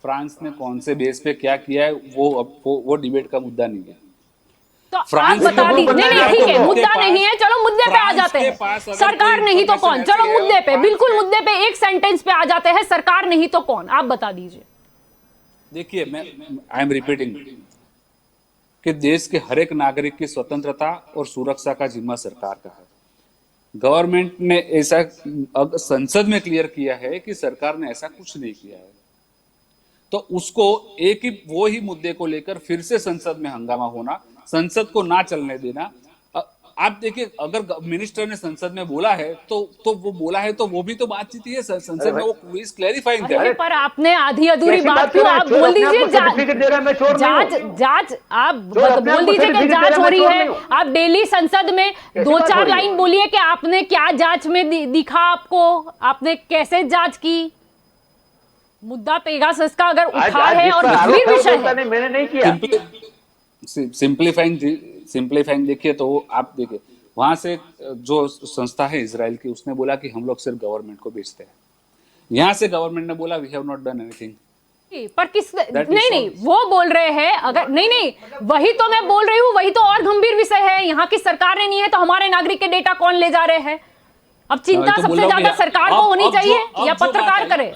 फ्रांस ने कौन से बेस पे क्या किया है वो डिबेट का मुद्दा नहीं है। तो आप फ्रांस बता के दीजिए। नहीं पास- ठीक है, के मुद्दा पास- नहीं है, चलो मुद्दे पे आ फ्रांस जाते के हैं। पास अगर सरकार कोई नहीं तो कौन? information चलो ऐसी है, मुद्दे पे, फ्रांस बिल्कुल के- मुद्दे पे एक सेंटेंस पे आ जाते हैं, सरकार नहीं तो कौन? आप बता दीजिए। देखिए, मैं आई एम रिपीटिंग कि देश के हर एक नागरिक की स्वतंत्रता और सुरक्षा का जिम्मा सरकार का है। गवर्नमेंट ने ऐसा संसद में क्लियर किया है कि सरकार ने ऐसा कुछ नहीं किया है, तो उसको एक ही वो ही मुद्दे को लेकर फिर से संसद में हंगामा होना, संसद को ना चलने देना। आप देखिए, अगर मिनिस्टर ने संसद में बोला है तो वो बोला है तो वो भी तो बातचीत ही है संसद में, वो प्लीज क्लैरिफाइंग अरे करे। पर आपने आधी अधूरी कैसी बात बात क्यों? कर रहे हैं? आप चोर बोल अपने आप दीजिए को certificate दे रहा है, मैं चोर नहीं हूं। जांच आप चोर अपने आप बोल को दीजिए कि certificate दे जांच रहा है, हो मैं रही चोर है। नहीं हूं। आप डेली संसद में कैसी दो बात हो चार रही है? लाइन बोलिए कि आपने क्या जांच में दिखा, आपको आपने कैसे जांच की। मुद्दा पेगासस का अगर आज उठा है जिस और पर आरोप गंभीर है, वो विषय बोलता है, नहीं, मैंने नहीं किया। सिंप्लीफाइंग देखिए तो आप देखिए, वहां से जो संस्था है इजराइल की, उसने बोला कि हम लोग सिर्फ गवर्नमेंट को बेचते हैं। यहाँ से गवर्नमेंट ने बोला we have not done anything. पर किस That is नहीं all. वो बोल रहे हैं अगर नहीं वही तो मैं बोल रही हूँ, वही तो और गंभीर विषय है। यहाँ की सरकार ने नहीं है तो हमारे नागरिक के डेटा कौन ले जा रहे हैं? अब चिंता तो बोल सबसे रहा हूँ ज्यादा कि सरकार को अब होनी जो- चाहिए अब या जो बात पत्रकार आई- करे?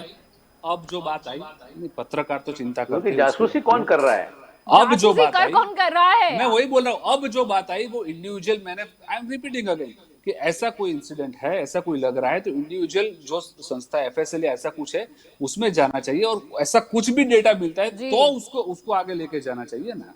अब जो बात आई, नहीं, पत्रकार तो चिंता करते क्योंकि हैं जासूसी कौन कर रहा है? अब जो जासूसी बात आई, कौन कर रहा है? मैं वही बोल रहा हूँ, अब जो बात आई वो इंडिविजुअल, मैंने आई एम रिपीटिंग अगेन कि ऐसा कोई इंसिडेंट है, ऐसा कोई लग रहा है तो इंडिविजुअल जो संस्था एफएसएल या ऐसा कुछ है उसमें जाना चाहिए, और ऐसा कुछ भी डेटा मिलता है जी। तो उसको आगे लेके जाना चाहिए ना।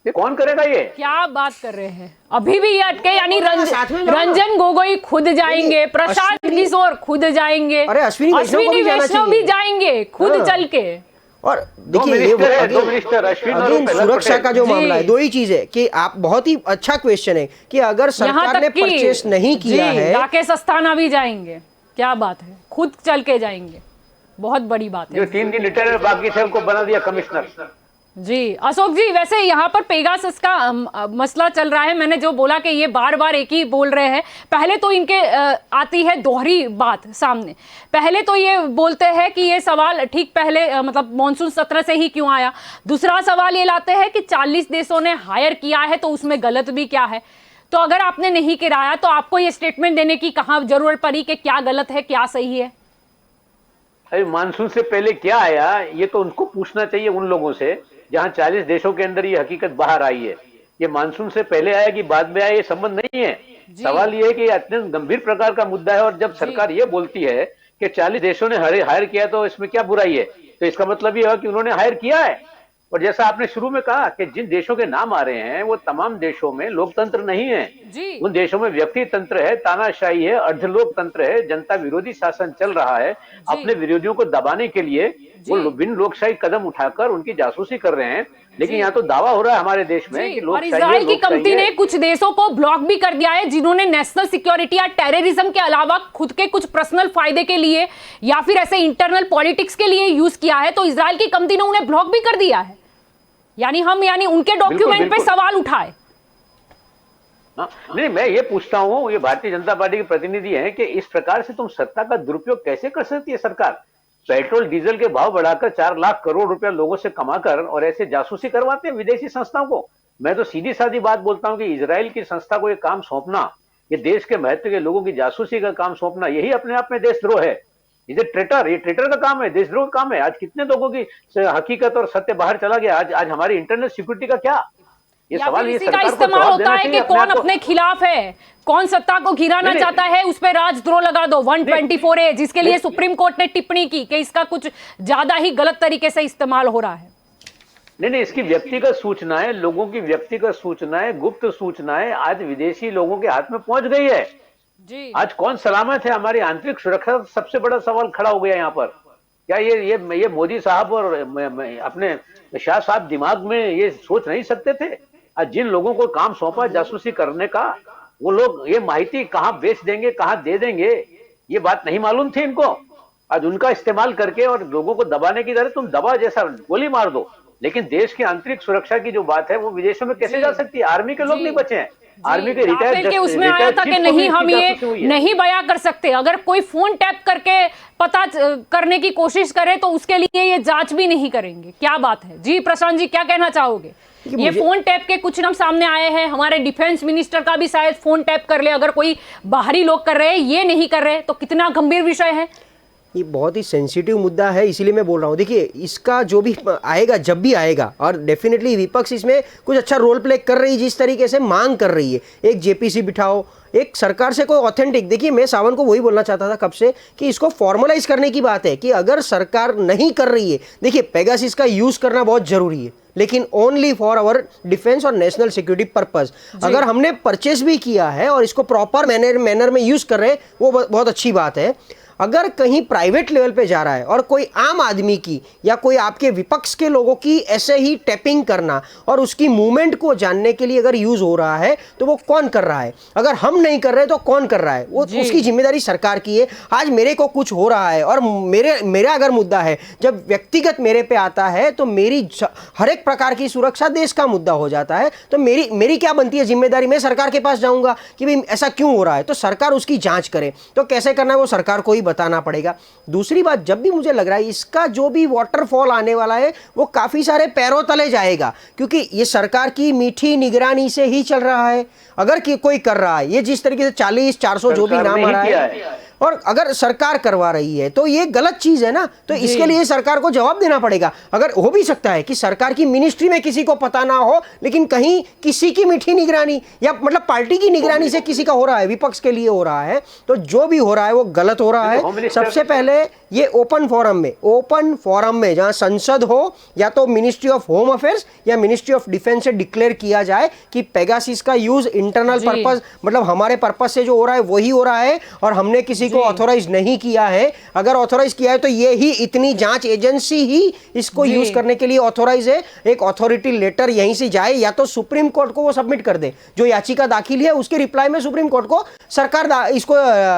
ये कौन करेगा ये? क्या बात कर रहे हैं? अभी भी ये अटके, यानी साथ में जाओ ना। रंजन गोगोई खुद जाएंगे, प्रशांत अश्विनी- किशोर खुद जाएंगे, अरे अश्विनी वैष्णव को भी जाना वैष्णव भी चाहिए। जाएंगे खुद हाँ। चल के। और दो देखिए ये मिनिस्टर है, दो अगेन मिनिस्टर, अश्विन और अगेन प्रहलाद सुरक्षा पटेल। का जो जी। मामला है, दो ही चीज है कि आप बहुत ही अच्छा क्वेश्चन है कि अगर यहाँ सरकार ने तक कि परचेस नहीं किया जी, है, राकेश अस्थाना भी जाएंगे। क्या बात है, खुद चल के जाएंगे, बहुत बड़ी बात जो है। 3 दिन रिटायर बाकी थे उनको बना दिया कमिश्नर। जी अशोक जी, वैसे यहाँ पर पेगासस का मसला चल रहा है। मैंने जो बोला कि ये बार बार एक ही बोल रहे हैं। पहले तो इनके आती है दोहरी बात सामने। पहले तो ये बोलते हैं कि ये सवाल ठीक पहले मतलब मॉनसून सत्र से ही क्यों आया। दूसरा सवाल ये लाते हैं कि 40 देशों ने हायर किया है तो उसमें गलत भी क्या है। तो अगर आपने नहीं कराया तो आपको ये स्टेटमेंट देने की कहाँ जरूरत पड़ी कि क्या गलत है क्या सही है? अरे मानसून से पहले क्या आया ये तो उनको पूछना चाहिए, उन लोगों से जहां 40 देशों के अंदर ये हकीकत बाहर आई है। ये मानसून से पहले आया कि बाद में आया, ये संबंध नहीं है। सवाल ये है कि ये अत्यंत गंभीर प्रकार का मुद्दा है, और जब सरकार ये बोलती है कि 40 देशों ने हायर किया तो इसमें क्या बुराई है, तो इसका मतलब ये है कि उन्होंने हायर किया है। और जैसा आपने शुरू में कहा कि जिन देशों के नाम आ रहे हैं वो तमाम देशों में लोकतंत्र नहीं है। जी। उन देशों में व्यक्ति तंत्र है, तानाशाही है, अर्धलोकतंत्र है, जनता विरोधी शासन चल रहा है। अपने विरोधियों को दबाने के लिए वो बिन लोकशाही कदम उठाकर उनकी जासूसी कर रहे हैं। लेकिन यहाँ तो दावा हो रहा है हमारे देश में कि और लोकशाही इजराइल की लोकशाही कंपनी है। ने कुछ देशों को ब्लॉक भी कर दिया है जिन्होंने नेशनल सिक्योरिटी या टेररिज्म के अलावा खुद के कुछ पर्सनल फायदे के लिए या फिर ऐसे इंटरनल पॉलिटिक्स के लिए यूज किया है। तो इजराइल की कंपनी ने उन्हें ब्लॉक भी कर दिया है। यानी उनके डॉक्यूमेंट पे बिल्कुल। सवाल उठाए। हाँ, नहीं मैं ये पूछता हूँ, ये भारतीय जनता पार्टी के प्रतिनिधि हैं कि इस प्रकार से तुम सत्ता का दुरुपयोग कैसे कर सकती है सरकार? पेट्रोल डीजल के भाव बढ़ाकर 4 लाख करोड़ रुपया लोगों से कमाकर और ऐसे जासूसी करवाते हैं विदेशी संस्थाओं को। मैं तो सीधी सादी बात बोलता हूँ कि इजराइल की संस्था को ये काम सौंपना, ये देश के महत्व के लोगों की जासूसी का काम सौंपना, यही अपने आप में देशद्रोह है। ये ट्रेटर का काम है, देशद्रोह का काम है। आज कितने लोगों की हकीकत और सत्य बाहर चला गया। आज हमारी इंटरनल सिक्योरिटी का क्या? ये या सवाल फिर ये इसी का सरकार को इस्तेमाल जवाब होता देना है कि चाहिए अपने कौन आप को। अपने खिलाफ है, कौन सत्ता को गिराना नहीं, चाहता है, उस पर राजद्रोह लगा दो 124A, जिसके लिए सुप्रीम कोर्ट ने टिप्पणी की कि इसका कुछ ज्यादा ही गलत तरीके से इस्तेमाल हो रहा है। नहीं, इसकी व्यक्तिगत सूचनाएं, लोगों की व्यक्तिगत सूचनाएं, गुप्त सूचनाएं आज विदेशी लोगों के हाथ में पहुंच गई है। जी आज कौन सलामत है? हमारी आंतरिक सुरक्षा सबसे बड़ा सवाल खड़ा हो गया यहाँ पर। क्या ये मोदी साहब और अपने शाह साहब दिमाग में ये सोच नहीं सकते थे? आज जिन लोगों को काम सौंपा जासूसी करने का, वो लोग ये माहिती कहाँ बेच देंगे, कहाँ दे देंगे, ये बात नहीं मालूम थी इनको। आज उनका इस्तेमाल करके और लोगों को दबाने की तरह तुम दबा जैसा गोली मार दो, लेकिन देश की आंतरिक सुरक्षा की जो बात है वो विदेशों में कैसे जा सकती है? आर्मी के लोग नहीं बचे हैं, आर्मी के राफेल के उसमें आया था कि नहीं हम ये नहीं बयां कर सकते, अगर कोई फोन टैप करके पता करने की कोशिश करे तो उसके लिए ये जांच भी नहीं करेंगे। क्या बात है जी? प्रशांत जी क्या कहना चाहोगे? ये फोन टैप के कुछ नाम सामने आए हैं, हमारे डिफेंस मिनिस्टर का भी शायद फोन टैप कर ले, अगर कोई बाहरी लोग कर रहे हैं, ये नहीं कर रहे, तो कितना गंभीर विषय है। ये बहुत ही सेंसिटिव मुद्दा है, इसीलिए मैं बोल रहा हूँ। देखिए, इसका जो भी आएगा, जब भी आएगा, और डेफिनेटली विपक्ष इसमें कुछ अच्छा रोल प्ले कर रही है, जिस तरीके से मांग कर रही है, एक जेपीसी बिठाओ, एक सरकार से कोई ऑथेंटिक। देखिए, मैं सावन को वही बोलना चाहता था कब से कि इसको फॉर्मलाइज करने की बात है कि अगर सरकार नहीं कर रही है, देखिए पेगासिस का यूज़ करना बहुत ज़रूरी है, लेकिन ओनली फॉर आवर डिफेंस और नेशनल सिक्योरिटी पर्पस। अगर हमने परचेस भी किया है और इसको प्रॉपर मैनर में यूज़ कर रहे हैं, वो बहुत अच्छी बात है। अगर कहीं प्राइवेट लेवल पे जा रहा है और कोई आम आदमी की या कोई आपके विपक्ष के लोगों की ऐसे ही टैपिंग करना और उसकी मूवमेंट को जानने के लिए अगर यूज हो रहा है, तो वो कौन कर रहा है? अगर हम नहीं कर रहे तो कौन कर रहा है? वो उसकी जिम्मेदारी सरकार की है। आज मेरे को कुछ हो रहा है और मेरा अगर मुद्दा है, जब व्यक्तिगत मेरे पे आता है, तो मेरी हर एक प्रकार की सुरक्षा देश का मुद्दा हो जाता है। तो मेरी क्या बनती है जिम्मेदारी? मैं सरकार के पास जाऊंगा कि भाई ऐसा क्यों हो रहा है, तो सरकार उसकी जांच करे। तो कैसे करना है वो सरकार को ही बताना पड़ेगा। दूसरी बात, जब भी मुझे लग रहा है इसका जो भी वाटरफॉल आने वाला है वो काफी सारे पैरों तले जाएगा, क्योंकि ये सरकार की मीठी निगरानी से ही चल रहा है। अगर कोई कर रहा है ये, जिस तरीके से 40-400 जो भी नाम आ रहा है, और अगर सरकार करवा रही है तो ये गलत चीज है ना। तो इसके लिए सरकार को जवाब देना पड़ेगा। अगर हो भी सकता है कि सरकार की मिनिस्ट्री में किसी को पता ना हो, लेकिन कहीं किसी की मीठी निगरानी या मतलब पार्टी की निगरानी से किसी का हो रहा है, विपक्ष के लिए हो रहा है, तो जो भी हो रहा है वो गलत हो रहा है। सबसे पहले ये ओपन फोरम में जहां संसद हो, या तो मिनिस्ट्री ऑफ होम अफेयर्स या मिनिस्ट्री ऑफ डिफेंस से डिक्लेयर किया जाए कि पेगासिस का यूज इंटरनल पर्पस, मतलब हमारे पर्पस से जो हो रहा है वही हो रहा है, और हमने किसी को ऑथोराइज नहीं किया है। अगर ऑथोराइज किया है तो ये ही इतनी जांच एजेंसी ही इसको यूज करने के लिए ऑथोराइज है। एक अथॉरिटी लेटर यहीं से जाए, या तो सुप्रीम कोर्ट को वो सबमिट कर दे, जो याचिका दाखिल है उसके रिप्लाई में सुप्रीम कोर्ट को सरकार इसको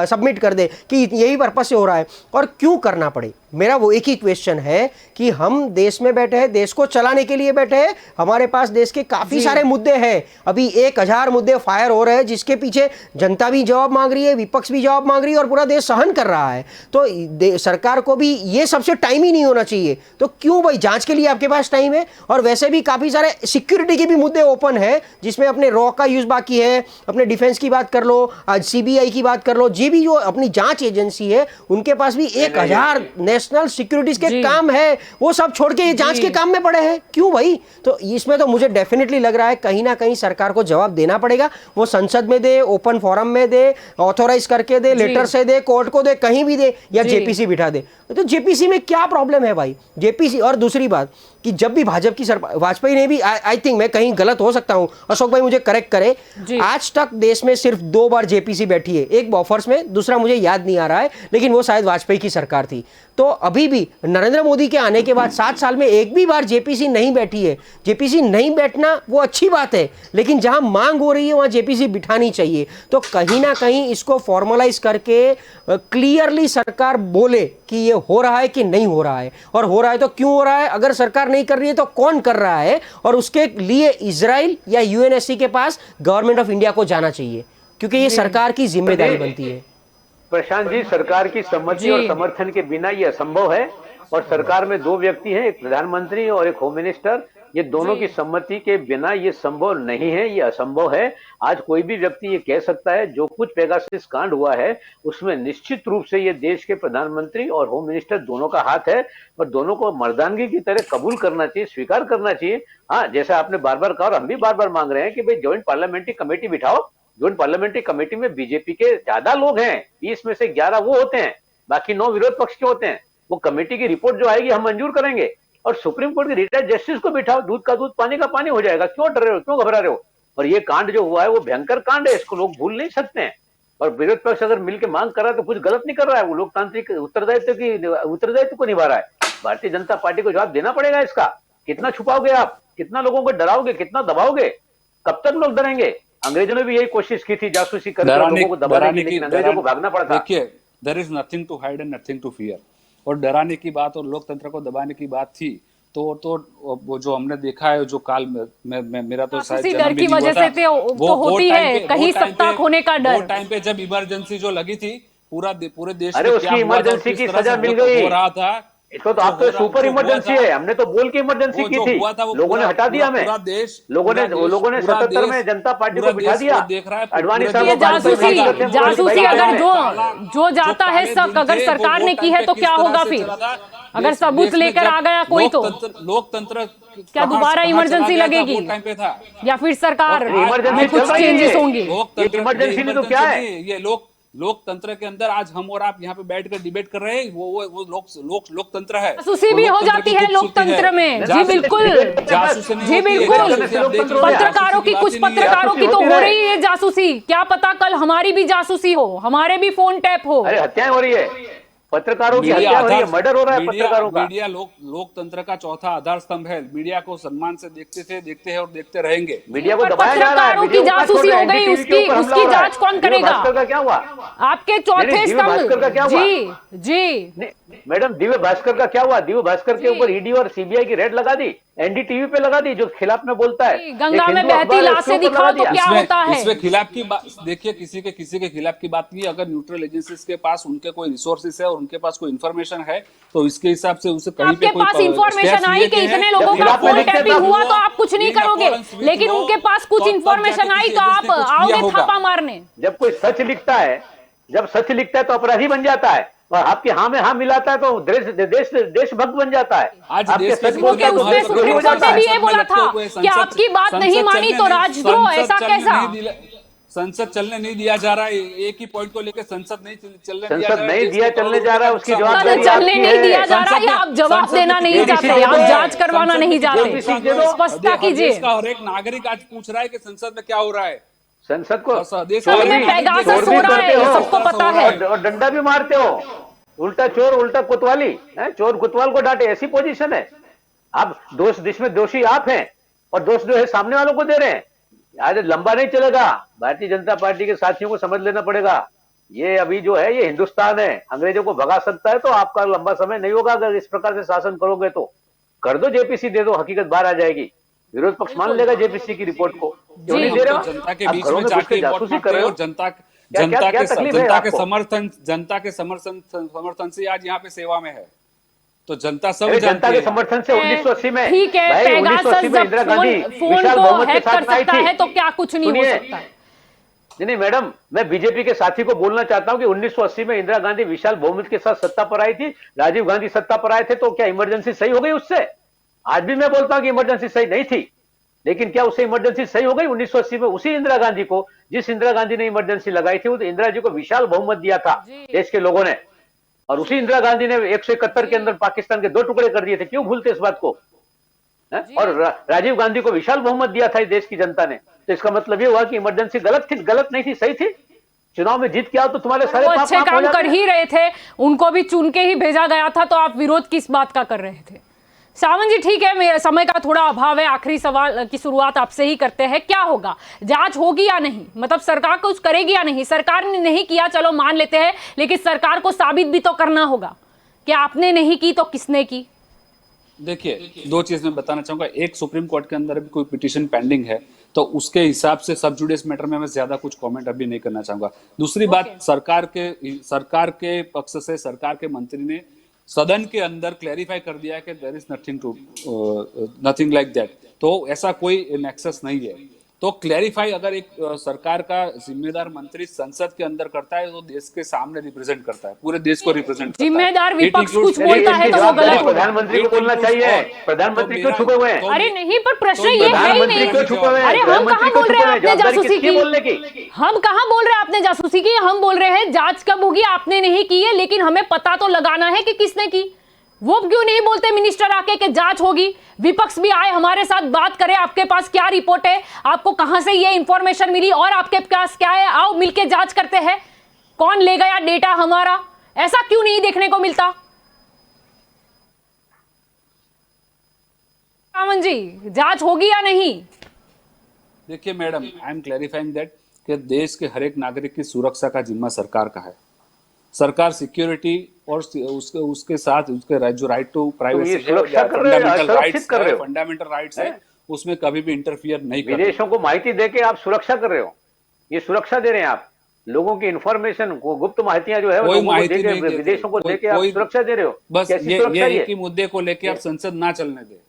सबमिट कर दे कि यही पर्पस से हो रहा है। और क्यों करना पड़े? मेरा वो एक ही क्वेश्चन है कि हम देश में बैठे हैं, देश को चलाने के लिए बैठे हैं, हमारे पास देश के काफी सारे मुद्दे हैं। अभी 1000 मुद्दे फायर हो रहे हैं, जिसके पीछे जनता भी जवाब मांग रही है, विपक्ष भी जवाब मांग रही है, और पूरा देश सहन कर रहा है। तो सरकार को भी ये सबसे टाइम ही नहीं होना चाहिए। तो क्यों भाई? जांच के लिए आपके पास टाइम है, और वैसे भी काफी सारे सिक्योरिटी के भी मुद्दे ओपन है, जिसमें अपने रॉ का यूज बाकी है, अपने डिफेंस की बात कर लो, आज सीबीआई की बात कर लो, जी भी जो अपनी जांच एजेंसी है उनके पास भी 1000 नेशनल सिक्योरिटीज के काम है, वो सब छोड़ के ये जांच के काम में पड़े हैं। क्यों भाई? तो इसमें तो मुझे डेफिनेटली लग रहा है कहीं ना कहीं सरकार को जवाब देना पड़ेगा। वो संसद में दे, ओपन फोरम में दे, ऑथोराइज करके दे, लेटर से दे, कोर्ट को दे, कहीं भी दे, या जेपीसी बिठा दे। तो जेपीसी में क्या प्रॉब्लम है भाई? जेपीसी। और दूसरी बात कि जब भी भाजपा की वाजपेयी ने भी, आई थिंक मैं कहीं गलत हो सकता हूं, अशोक भाई मुझे करेक्ट करे, आज तक देश में सिर्फ 2 बार जेपीसी बैठी है, एक बॉफर्स में, दूसरा मुझे याद नहीं आ रहा है, लेकिन वो शायद वाजपेयी की सरकार थी। तो अभी भी नरेंद्र मोदी के आने के बाद 7 साल में एक भी बार जेपीसी नहीं बैठी है। जेपीसी नहीं बैठना वो अच्छी बात है, लेकिन जहां मांग हो रही है वहां जेपीसी बिठानी चाहिए। तो कहीं ना कहीं इसको फॉर्मलाइज करके क्लियरली सरकार बोले कि ये हो रहा है कि नहीं हो रहा है, और हो रहा है तो क्यों हो रहा है, अगर सरकार नहीं कर रही है तो कौन कर रहा है, और उसके लिए इजराइल या यूएनएससी के पास गवर्नमेंट ऑफ इंडिया को जाना चाहिए, क्योंकि ये सरकार की जिम्मेदारी बनती है। प्रशांत जी, सरकार की सम्मति और समर्थन के बिना ये असंभव है, और सरकार में 2 व्यक्ति हैं, एक प्रधानमंत्री और एक होम मिनिस्टर। ये दोनों की सम्मति के बिना ये संभव नहीं है, ये असंभव है। आज कोई भी व्यक्ति ये कह सकता है जो कुछ पेगासस कांड हुआ है उसमें निश्चित रूप से ये देश के प्रधानमंत्री और होम मिनिस्टर दोनों का हाथ है, और दोनों को मर्दानगी की तरह कबूल करना चाहिए, स्वीकार करना चाहिए। हाँ, जैसा आपने बार बार कहा और हम भी बार बार मांग रहे हैं कि भाई ज्वाइंट पार्लियामेंट्री कमेटी बिठाओ। ज्वाइंट पार्लियामेंट्री कमेटी में बीजेपी के ज्यादा लोग हैं, 20 में से 11 वो होते हैं, बाकी 9 विरोध पक्ष के होते हैं। वो कमेटी की रिपोर्ट जो आएगी हम मंजूर करेंगे, और सुप्रीम कोर्ट के रिटायर्ड जस्टिस को बिठाओ, दूध का दूध पानी का पानी हो जाएगा। क्यों डर रहे हो, क्यों घबरा रहे हो? और ये कांड जो हुआ है वो भयंकर कांड है, इसको लोग भूल नहीं सकते हैं। और विरोध पक्ष अगर मिलकर मांग कर रहा है तो कुछ गलत नहीं कर रहा है, वो लोकतांत्रिक उत्तरदायित्व को निभा रहा है। भारतीय जनता पार्टी को जवाब देना पड़ेगा इसका। कितना छुपाओगे आप, कितना लोगों को डराओगे, कितना दबाओगे, कब तक लोग डरेंगे? अंग्रेजों ने भी यही कोशिश की थी, जासूसी करके लोगों को दबाने की, लेकिन अंग्रेजों को भागना पड़ा था। देखिए, there is nothing to hide and nothing to fear. और डराने की बात और लोकतंत्र को दबाने की बात थी तो वो जो हमने देखा है, जो काल में मेरा तो शायद उसी डर की वजह से तो होती है कहीं सत्ता खोने का डर। वो टाइम पे जब इमरजेंसी जो लगी थी पूरे देश अरे उसकी इमरजेंसी की सजा मिल गई, हो रहा था। इसको तो आप तो सुपर इमरजेंसी है, हमने तो बोल के इमरजेंसी की थी, लोगों ने हटा दिया। हमें लोगों ने 77 में जनता पार्टी को बिठा दिया। अडवाणी साहब जासूसी अगर जो जाता है शक अगर सरकार ने की है तो क्या होगा फिर? अगर सबूत लेकर आ गया कोई तो लोकतंत्र क्या दोबारा इमरजेंसी लगेगी टाइम पे था, या फिर सरकार में कुछ चल रही है? चेंजेस होंगे? इमरजेंसी में तो क्या है, ये लोकतंत्र के अंदर आज हम और आप यहाँ पे बैठकर डिबेट कर रहे हैं, वो लोकतंत्र है। जासूसी भी हो जाती है लोकतंत्र में। जी बिल्कुल, जी बिल्कुल। पत्रकारों की, कुछ पत्रकारों की तो हो रही है जासूसी, क्या पता कल हमारी भी जासूसी हो, हमारे भी फोन टैप हो। अरे हत्याएं हो रही है, पत्रकारों की हत्या हो रही है, मर्डर हो रहा है पत्रकारों का। मीडिया लोकतंत्र का चौथा आधार स्तंभ है। मीडिया को सम्मान से देखते हैं और देखते रहेंगे। मीडिया को दबाया जा रहा है, पत्रकारों की जासूसी हो गई, उसकी जांच कौन करेगा? भास्कर का क्या हुआ? आपके चौथे स्तंभ। जी मैडम, दिव्य भास्कर का क्या हुआ? दिव्य भास्कर के ऊपर ईडी और सीबीआई की रेड लगा दी, एनडीटीवी पे लगा दी, जो खिलाफ में बोलता है। गंगा में बहती लाशें दिखाओ तो क्या होता है? इसमें खिलाफ की बात देखिए, किसी के खिलाफ की बात नहीं। अगर न्यूट्रल एजेंसीज के पास उनके कोई रिसोर्सेज है और उनके पास कोई इन्फॉर्मेशन है तो इसके हिसाब से उसे कहीं पे आपके पास इंफॉर्मेशन आई कि इतने लोगों का फोन टैपिंग हुआ तो आप कुछ नहीं करोगे, लेकिन उनके पास कुछ इंफॉर्मेशन आई तो आप आओगे थापा मारने। जब कोई सच लिखता है, तो अपराधी बन जाता है, और आपके हाँ में हाँ मिलाता है तो देशभक्त बन जाता है। आज आपके सच क्योंकि उसने सुप्रीम कोर्ट ने भी ये बोला था कि आपकी बात नहीं मानी तो राजद्रोह, ऐसा कैसा? संसद चलने नहीं दिया जा रहा है, एक ही पॉइंट को लेकर संसद नहीं चलने जा रहा है, उसकी जवाबदारी चलने नहीं दिया जा रहा है, आप जवाब देना नहीं चाहते, आप जांच करवाना नहीं चाहते, स्पष्टता कीजिए। और एक नागरिक आज पूछ रहा है कि संसद में क्या हो रहा है। संसद को पेगासस हो रहा है, सबको पता है, और डंडा भी मारते हो, उल्टा चोर उल्टा कोतवाली, चोर कोतवाल को डांटे, ऐसी पोजीशन है। आप इसमें दोषी आप हैं और दोष जो है सामने वालों को दे रहे हैं। आज लंबा नहीं चलेगा, भारतीय जनता पार्टी के साथियों को समझ लेना पड़ेगा। ये अभी जो है ये हिंदुस्तान है, अंग्रेजों को भगा सकता है तो आपका लंबा समय नहीं होगा। अगर इस प्रकार से शासन करोगे तो कर दो, जेपीसी दे दो, हकीकत बाहर आ जाएगी। विरोध पक्ष मान लेगा जेपीसी की रिपोर्ट को। क्यों नहीं दे रहे हो? जनता के बीच में जाके जासूसी कर रहे हो, जनता के समर्थन से आज यहाँ पे सेवा में है, तो जनता सब जनता के समर्थन से 1980 में, ठीक है, भाई 1980 में इंदिरा गांधी विशाल बहुमत के साथ आई थी, तो क्या कुछ नहीं हो सकता है? नहीं मैडम, मैं बीजेपी के साथी को बोलना चाहता हूं कि 1980 में इंदिरा गांधी विशाल बहुमत के साथ सत्ता पर आई थी, राजीव गांधी सत्ता पर आए थे, तो क्या इमरजेंसी सही हो गई उससे? आज भी मैं बोलता हूं कि इमरजेंसी सही नहीं थी, लेकिन क्या उससे इमरजेंसी सही हो गई? 1980 में उसी इंदिरा गांधी को, जिस इंदिरा गांधी ने इमरजेंसी लगाई थी, वो तो इंदिरा जी को विशाल बहुमत दिया था देश के लोगों ने, और उसी इंदिरा गांधी ने 171 के अंदर पाकिस्तान के 2 टुकड़े कर दिए थे। क्यों भूलते इस बात को? और राजीव गांधी को विशाल बहुमत दिया था देश की जनता ने। तो इसका मतलब ये हुआ कि इमरजेंसी गलत नहीं थी, सही थी। चुनाव में जीत के आओ तो तुम्हारे सारे वो पाप अच्छे माफ हो काम जाते कर हैं। ही रहे थे, उनको भी चुन के ही भेजा गया था, तो आप विरोध किस बात का कर रहे थे? सावंत जी ठीक है, मेरे समय का थोड़ा अभाव है, आखिरी सवाल की शुरुआत आपसे ही करते हैं। क्या होगा, जांच होगी या नहीं? मतलब सरकार कुछ करेगी या नहीं? सरकार ने नहीं किया चलो मान लेते हैं, लेकिन सरकार को साबित भी तो करना होगा कि आपने नहीं की तो किसने की। देखिए, दो चीज मैं बताना चाहूंगा। एक, सुप्रीम कोर्ट के अंदर भी कोई पिटीशन पेंडिंग है, तो उसके हिसाब से सब जुडिस मैटर में मैं ज्यादा कुछ कमेंट अभी नहीं करना चाहूंगा। दूसरी बात, सरकार के पक्ष से सरकार के मंत्री ने सदन के अंदर क्लैरिफाई कर दिया है कि there is nothing like that, तो ऐसा कोई नेक्सस नहीं है। तो क्लैरिफाई अगर एक सरकार का जिम्मेदार मंत्री संसद के अंदर करता है तो देश के सामने रिप्रेजेंट करता है, पूरे देश को रिप्रेजेंट करता है। जिम्मेदार विपक्ष It includes कुछ बोलता है तो वो जवाबदारी गलत होगा। प्रधानमंत्री को बोलना चाहिए। प्रधानमंत्री क्यों छुपे हुए हैं? अरे नहीं, पर प्रश्न तो ये है ही प्रधानमंत्री नहीं। क्यों छुपे हुए हैं? अरे हम गृहमंत्री कहाँ क्यों बोल रहे छुपे हैं हुए आपने जवाबदारी जासूसी किसकी की? बोलने की? हम कहाँ बोल रहे हैं आपने जासूसी की? हम बोल रहे हैं जांच कब होगी, आपने नहीं की है, लेकिन हमें पता तो लगाना है कि किसने की। वो क्यों नहीं बोलते मिनिस्टर आके कि जांच होगी? विपक्ष भी आए हमारे साथ बात करे, आपके पास क्या रिपोर्ट है, आपको कहां से ये इंफॉर्मेशन मिली और आपके पास क्या है, आओ मिलके जांच करते हैं, कौन ले गया डेटा हमारा। ऐसा क्यों नहीं देखने को मिलता? सावंत जी, जांच होगी या नहीं? देखिए madam, I am clarifying that कि देश के हर एक नागरिक की सुरक्षा का जिम्मा सरकार का है। सरकार सिक्योरिटी और उसके साथ उसके जो राइट टू प्राइवेसी ये सुरक्षा कर रहे हो, सुरक्षित कर रहे हो। फंडामेंटल राइट्स है, उसमें कभी भी इंटरफियर नहीं करते। विदेशों को माहिती देके आप सुरक्षा कर रहे हो, ये सुरक्षा दे रहे हैं आप लोगों की इंफॉर्मेशन को, गुप्त माहितियां जो है वो कोई लोगों को माहिती देके, नहीं देते। विदेशों को देके आप कोई- सुरक्षा दे रहे हो। बस कैसी सुरक्षा ये ये? एक ही मुद्दे को लेके आप संसद ना चलने दे।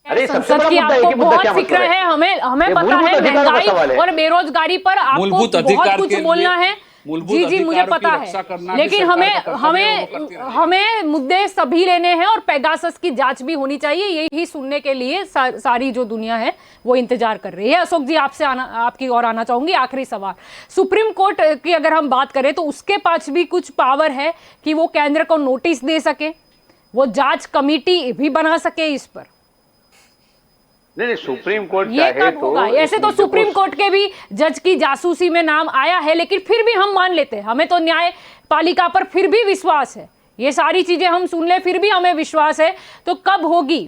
अरे सबसे संसद बड़ा की मुद्दा है आपको कि मुद्दा बहुत क्या फिक्र मतलब है, हमें ये पता मूलभूत है अधिकारों का महंगाई सवाल है। और बेरोजगारी पर आपको मूलभूत बहुत अधिकार कुछ के लिए- बोलना है। मूलभूत जी जी, मुझे अधिकारों की पता रक्षा है, करना भी लेकिन सरकार हमें का कर्तव्य है, वो करती रहे। हमें मुद्दे सभी लेने हैं और पेगासस की जांच भी होनी चाहिए, यही सुनने के लिए सारी जो दुनिया है वो इंतजार कर रही है। अशोक जी, आपसे आपकी और आना चाहूंगी। आखिरी सवाल, सुप्रीम कोर्ट की अगर हम बात करें तो उसके पास भी कुछ पावर है कि वो केंद्र को नोटिस दे सके, वो जांच कमेटी भी बना सके इस पर। नहीं, सुप्रीम कोर्ट ये चाहे कब तो होगा? ऐसे तो सुप्रीम कोर्ट के भी जज की जासूसी में नाम आया है, लेकिन फिर भी हम मान लेते हैं, हमें तो न्यायपालिका पर फिर भी विश्वास है। ये सारी चीजें हम सुन ले फिर भी हमें विश्वास है। तो कब होगी?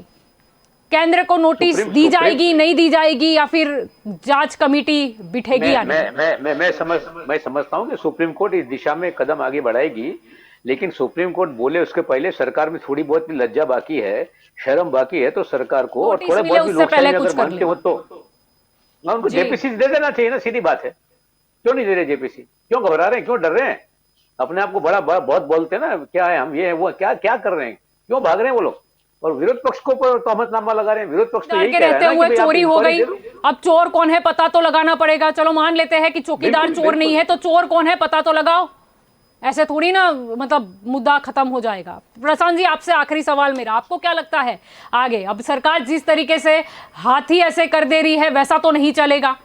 केंद्र को नोटिस दी जाएगी, नहीं दी जाएगी, या फिर जांच कमेटी बिठेगी या नहीं? मैं समझता हूं कि सुप्रीम कोर्ट इस दिशा में कदम आगे बढ़ाएगी, लेकिन सुप्रीम कोर्ट बोले उसके पहले सरकार में थोड़ी बहुत भी लज्जा बाकी है, शर्म बाकी है, तो सरकार को और नोटिस थोड़े मिले बहुत भी उससे लोकशाही पहले में कुछ अगर कर मानते ले। हो तो उनको जी। जेपीसी दे देना चाहिए ना, सीधी बात है। क्यों नहीं दे रहे जेपीसी? क्यों घबरा रहे हैं? क्यों डर रहे हैं? अपने आप को बड़ा बहुत बोलते हैं ना, क्या है हम, ये है वो, क्या क्या कर रहे हैं? क्यों भाग रहे हैं वो लोग? और विरोध पक्ष को तोहमतनामा लगा रहे हैं। विरोध पक्ष तो यही के कह रहा रहते है ना हुए कि भाई आप चोरी हो इंक्वायरी गई, दे दो। अब चोर कौन है पता तो लगाना पड़ेगा। चलो मान लेते हैं कि चौकीदार बिल्कुल, चोर नहीं बिल्कुल। है, तो चोर कौन है पता तो लगाओ। ऐसे थोड़ी ना मतलब मुद्दा खत्म हो जाएगा। प्रशांत जी, आपसे आखिरी सवाल मेरा, आपको क्या लगता है आगे? अब सरकार जिस तरीके से हाथी ऐसे कर दे रही है वैसा तो नहीं चलेगा।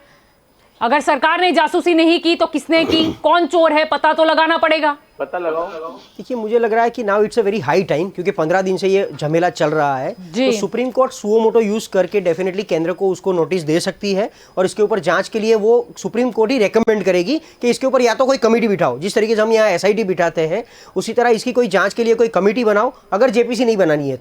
अगर सरकार ने जासूसी नहीं की तो किसने की, कौन चोर है पता तो लगाना पड़ेगा। पता लगाओ। देखिए, मुझे लग रहा है कि now it's a very high time, क्योंकि 15 दिन से ये झमेला चल रहा है। जी। तो supreme court suo motu use करके डेफिनेटली केंद्र को उसको नोटिस दे सकती है, और इसके ऊपर जांच के लिए वो सुप्रीम कोर्ट ही रेकमेंड करेगी कि इसके ऊपर या तो कोई कमेटी बिठाओ, जिस तरीके से हम यहाँ एसआईटी बिठाते हैं उसी तरह इसकी कोई जांच के लिए कोई कमेटी बनाओ। अगर जेपीसी नहीं बनानी है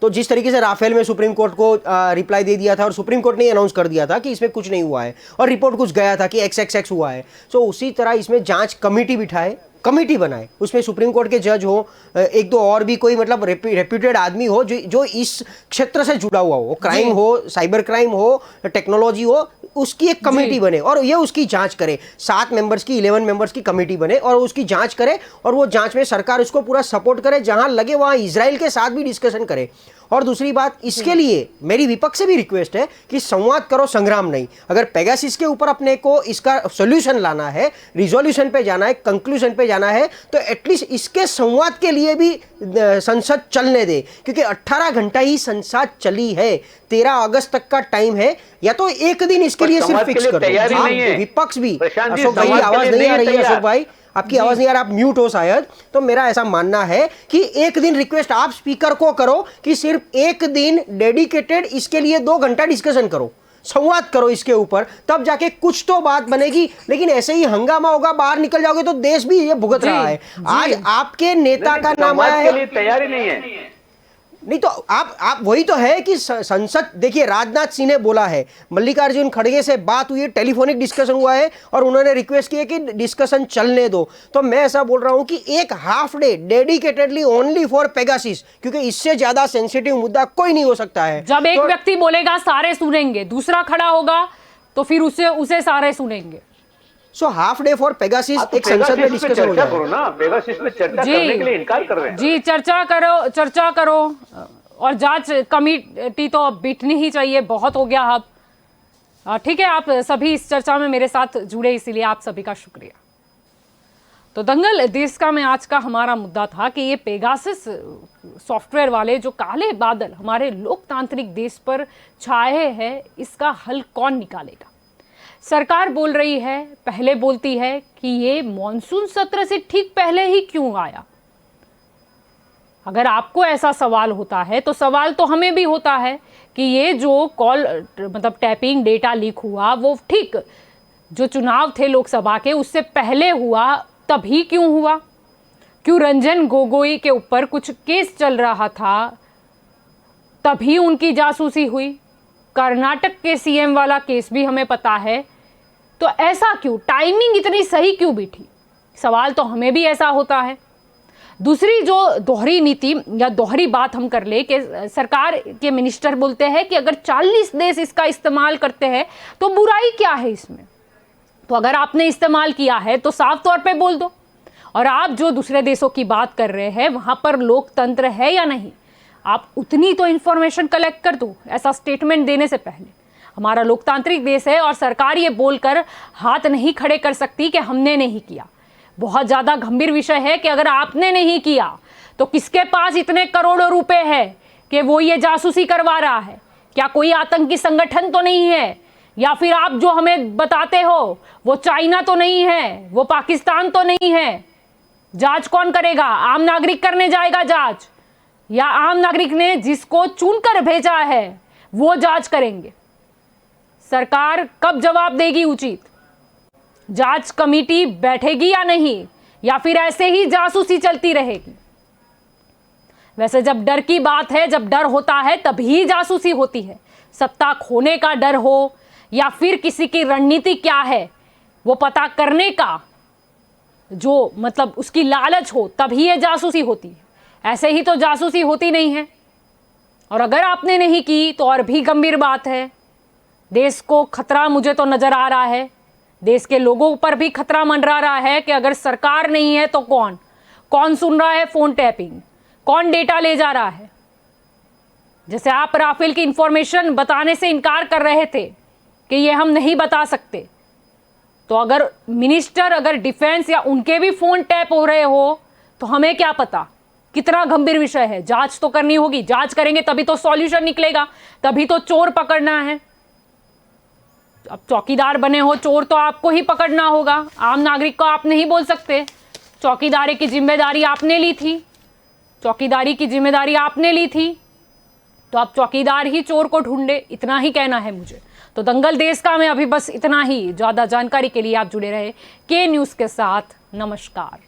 तो जिस तरीके से राफेल में सुप्रीम कोर्ट को रिप्लाई दे दिया था और सुप्रीम कोर्ट ने अनाउंस कर दिया था कि इसमें कुछ नहीं हुआ है और रिपोर्ट कुछ गया था कि XXX हुआ है, तो उसी तरह इसमें जांच कमेटी बिठाए, कमेटी बनाए, उसमें सुप्रीम कोर्ट के जज हो, एक दो और भी कोई मतलब रेप्यूटेड आदमी हो जो इस क्षेत्र से जुड़ा हुआ हो, क्राइम हो, साइबर क्राइम हो, टेक्नोलॉजी हो, उसकी एक कमेटी बने और ये उसकी जांच करे। 7 मेंबर्स की 11 मेंबर्स की कमेटी बने और उसकी जांच करे, और वो जांच में सरकार उसको पूरा सपोर्ट करे, जहां लगे वहां इजराइल के साथ भी डिस्कशन करे। और दूसरी बात, इसके लिए मेरी विपक्ष से भी रिक्वेस्ट है कि संवाद करो, संग्राम नहीं। अगर पेगासिस के ऊपर अपने को इसका सोल्यूशन लाना है, रिजोल्यूशन पे जाना है, कंक्लूजन पे जाना है, तो एटलीस्ट इसके संवाद के लिए भी संसद चलने दे, क्योंकि 18 घंटा ही संसद चली है। 13 अगस्त तक का टाइम है, या तो एक दिन इसके लिए सिर्फ फिक्स कर दो। विपक्ष भी, अशोक भाई आवाज नहीं आ रही है, अशोक भाई आपकी आवाज नहीं आ रहा, आप म्यूट हो शायद। तो मेरा ऐसा मानना है कि एक दिन रिक्वेस्ट आप स्पीकर को करो कि सिर्फ एक दिन डेडिकेटेड इसके लिए 2 घंटा डिस्कशन करो, संवाद करो इसके ऊपर, तब जाके कुछ तो बात बनेगी। लेकिन ऐसे ही हंगामा होगा, बाहर निकल जाओगे तो देश भी ये भुगत रहा है। आज आपके नेता का नाम आया है, के लिए तैयारी नहीं है। नहीं तो आप वही तो है कि संसद, देखिए राजनाथ सिंह ने बोला है, मल्लिकार्जुन खड़गे से बात हुई है, टेलीफोनिक डिस्कशन हुआ है और उन्होंने रिक्वेस्ट की है कि डिस्कशन चलने दो। तो मैं ऐसा बोल रहा हूं कि एक half day dedicatedly only for Pegasus, क्योंकि इससे ज्यादा सेंसिटिव मुद्दा कोई नहीं हो सकता है। जब एक व्यक्ति बोलेगा सारे सुनेंगे, दूसरा खड़ा होगा तो फिर उसे सारे सुनेंगे। So half day for Pegasus एक संसद में डिस्कशन हो जाए। करो ना, पेगासिस पे चर्चा करने के लिए इनकार कर रहे हैं। जी, चर्चा करो और जांच कमेटी तो अब बैठनी ही चाहिए, बहुत हो गया अब। ठीक है, आप सभी इस चर्चा में मेरे साथ जुड़े, इसीलिए आप सभी का शुक्रिया। तो दंगल देश का में आज का हमारा मुद्दा था कि ये पेगासिस सॉफ्टवेयर वाले जो काले बादल हमारे लोकतांत्रिक देश पर छाए हैं, इसका हल कौन निकालेगा। सरकार बोल रही है, पहले बोलती है कि ये मॉनसून सत्र से ठीक पहले ही क्यों आया। अगर आपको ऐसा सवाल होता है तो सवाल तो हमें भी होता है कि ये जो कॉल मतलब टैपिंग डेटा लीक हुआ वो ठीक जो चुनाव थे लोकसभा के उससे पहले हुआ, तभी क्यों हुआ। क्यों रंजन गोगोई के ऊपर कुछ केस चल रहा था तभी उनकी जासूसी हुई। कर्नाटक के सीएम वाला केस भी हमें पता है। तो ऐसा क्यों, टाइमिंग इतनी सही क्यों बैठी, सवाल तो हमें भी ऐसा होता है। दूसरी जो दोहरी नीति या दोहरी बात हम कर ले कि सरकार के मिनिस्टर बोलते हैं कि अगर 40 देश इसका इस्तेमाल करते हैं तो बुराई क्या है इसमें। तो अगर आपने इस्तेमाल किया है तो साफ तौर पे बोल दो। और आप जो दूसरे देशों की बात कर रहे हैं वहां पर लोकतंत्र है या नहीं, आप उतनी तो इंफॉर्मेशन कलेक्ट कर दो ऐसा स्टेटमेंट देने से पहले। हमारा लोकतांत्रिक देश है और सरकार ये बोलकर हाथ नहीं खड़े कर सकती कि हमने नहीं किया। बहुत ज़्यादा गंभीर विषय है कि अगर आपने नहीं किया तो किसके पास इतने करोड़ों रुपए है कि वो ये जासूसी करवा रहा है। क्या कोई आतंकी संगठन तो नहीं है, या फिर आप जो हमें बताते हो वो चाइना तो नहीं है, वो पाकिस्तान तो नहीं है। जांच कौन करेगा, आम नागरिक करने जाएगा जांच, या आम नागरिक ने जिसको चुनकर भेजा है वो जांच करेंगे। सरकार कब जवाब देगी उचित, जांच कमेटी बैठेगी या नहीं, या फिर ऐसे ही जासूसी चलती रहेगी। वैसे जब डर की बात है, जब डर होता है तभी जासूसी होती है। सत्ता खोने का डर हो या फिर किसी की रणनीति क्या है वो पता करने का जो मतलब उसकी लालच हो, तभी ये जासूसी होती है। ऐसे ही तो जासूसी होती नहीं है। और अगर आपने नहीं की तो और भी गंभीर बात है। देश को खतरा मुझे तो नजर आ रहा है, देश के लोगों पर भी खतरा मंडरा रहा है कि अगर सरकार नहीं है तो कौन सुन रहा है फोन टैपिंग, कौन डेटा ले जा रहा है। जैसे आप राफेल की इंफॉर्मेशन बताने से इनकार कर रहे थे कि ये हम नहीं बता सकते, तो अगर मिनिस्टर, अगर डिफेंस या उनके भी फोन टैप हो रहे हो तो हमें क्या पता कितना गंभीर विषय है। जांच तो करनी होगी, जांच करेंगे तभी तो सॉल्यूशन निकलेगा, तभी तो चोर पकड़ना है। अब चौकीदार बने हो, चोर तो आपको ही पकड़ना होगा, आम नागरिक को आप नहीं बोल सकते। चौकीदारी की जिम्मेदारी आपने ली थी, चौकीदारी की जिम्मेदारी आपने ली थी, तो आप चौकीदार ही चोर को ढूंढे, इतना ही कहना है मुझे। तो दंगल देश का में अभी बस इतना ही। ज़्यादा जानकारी के लिए आप जुड़े रहे के न्यूज़ के साथ। नमस्कार।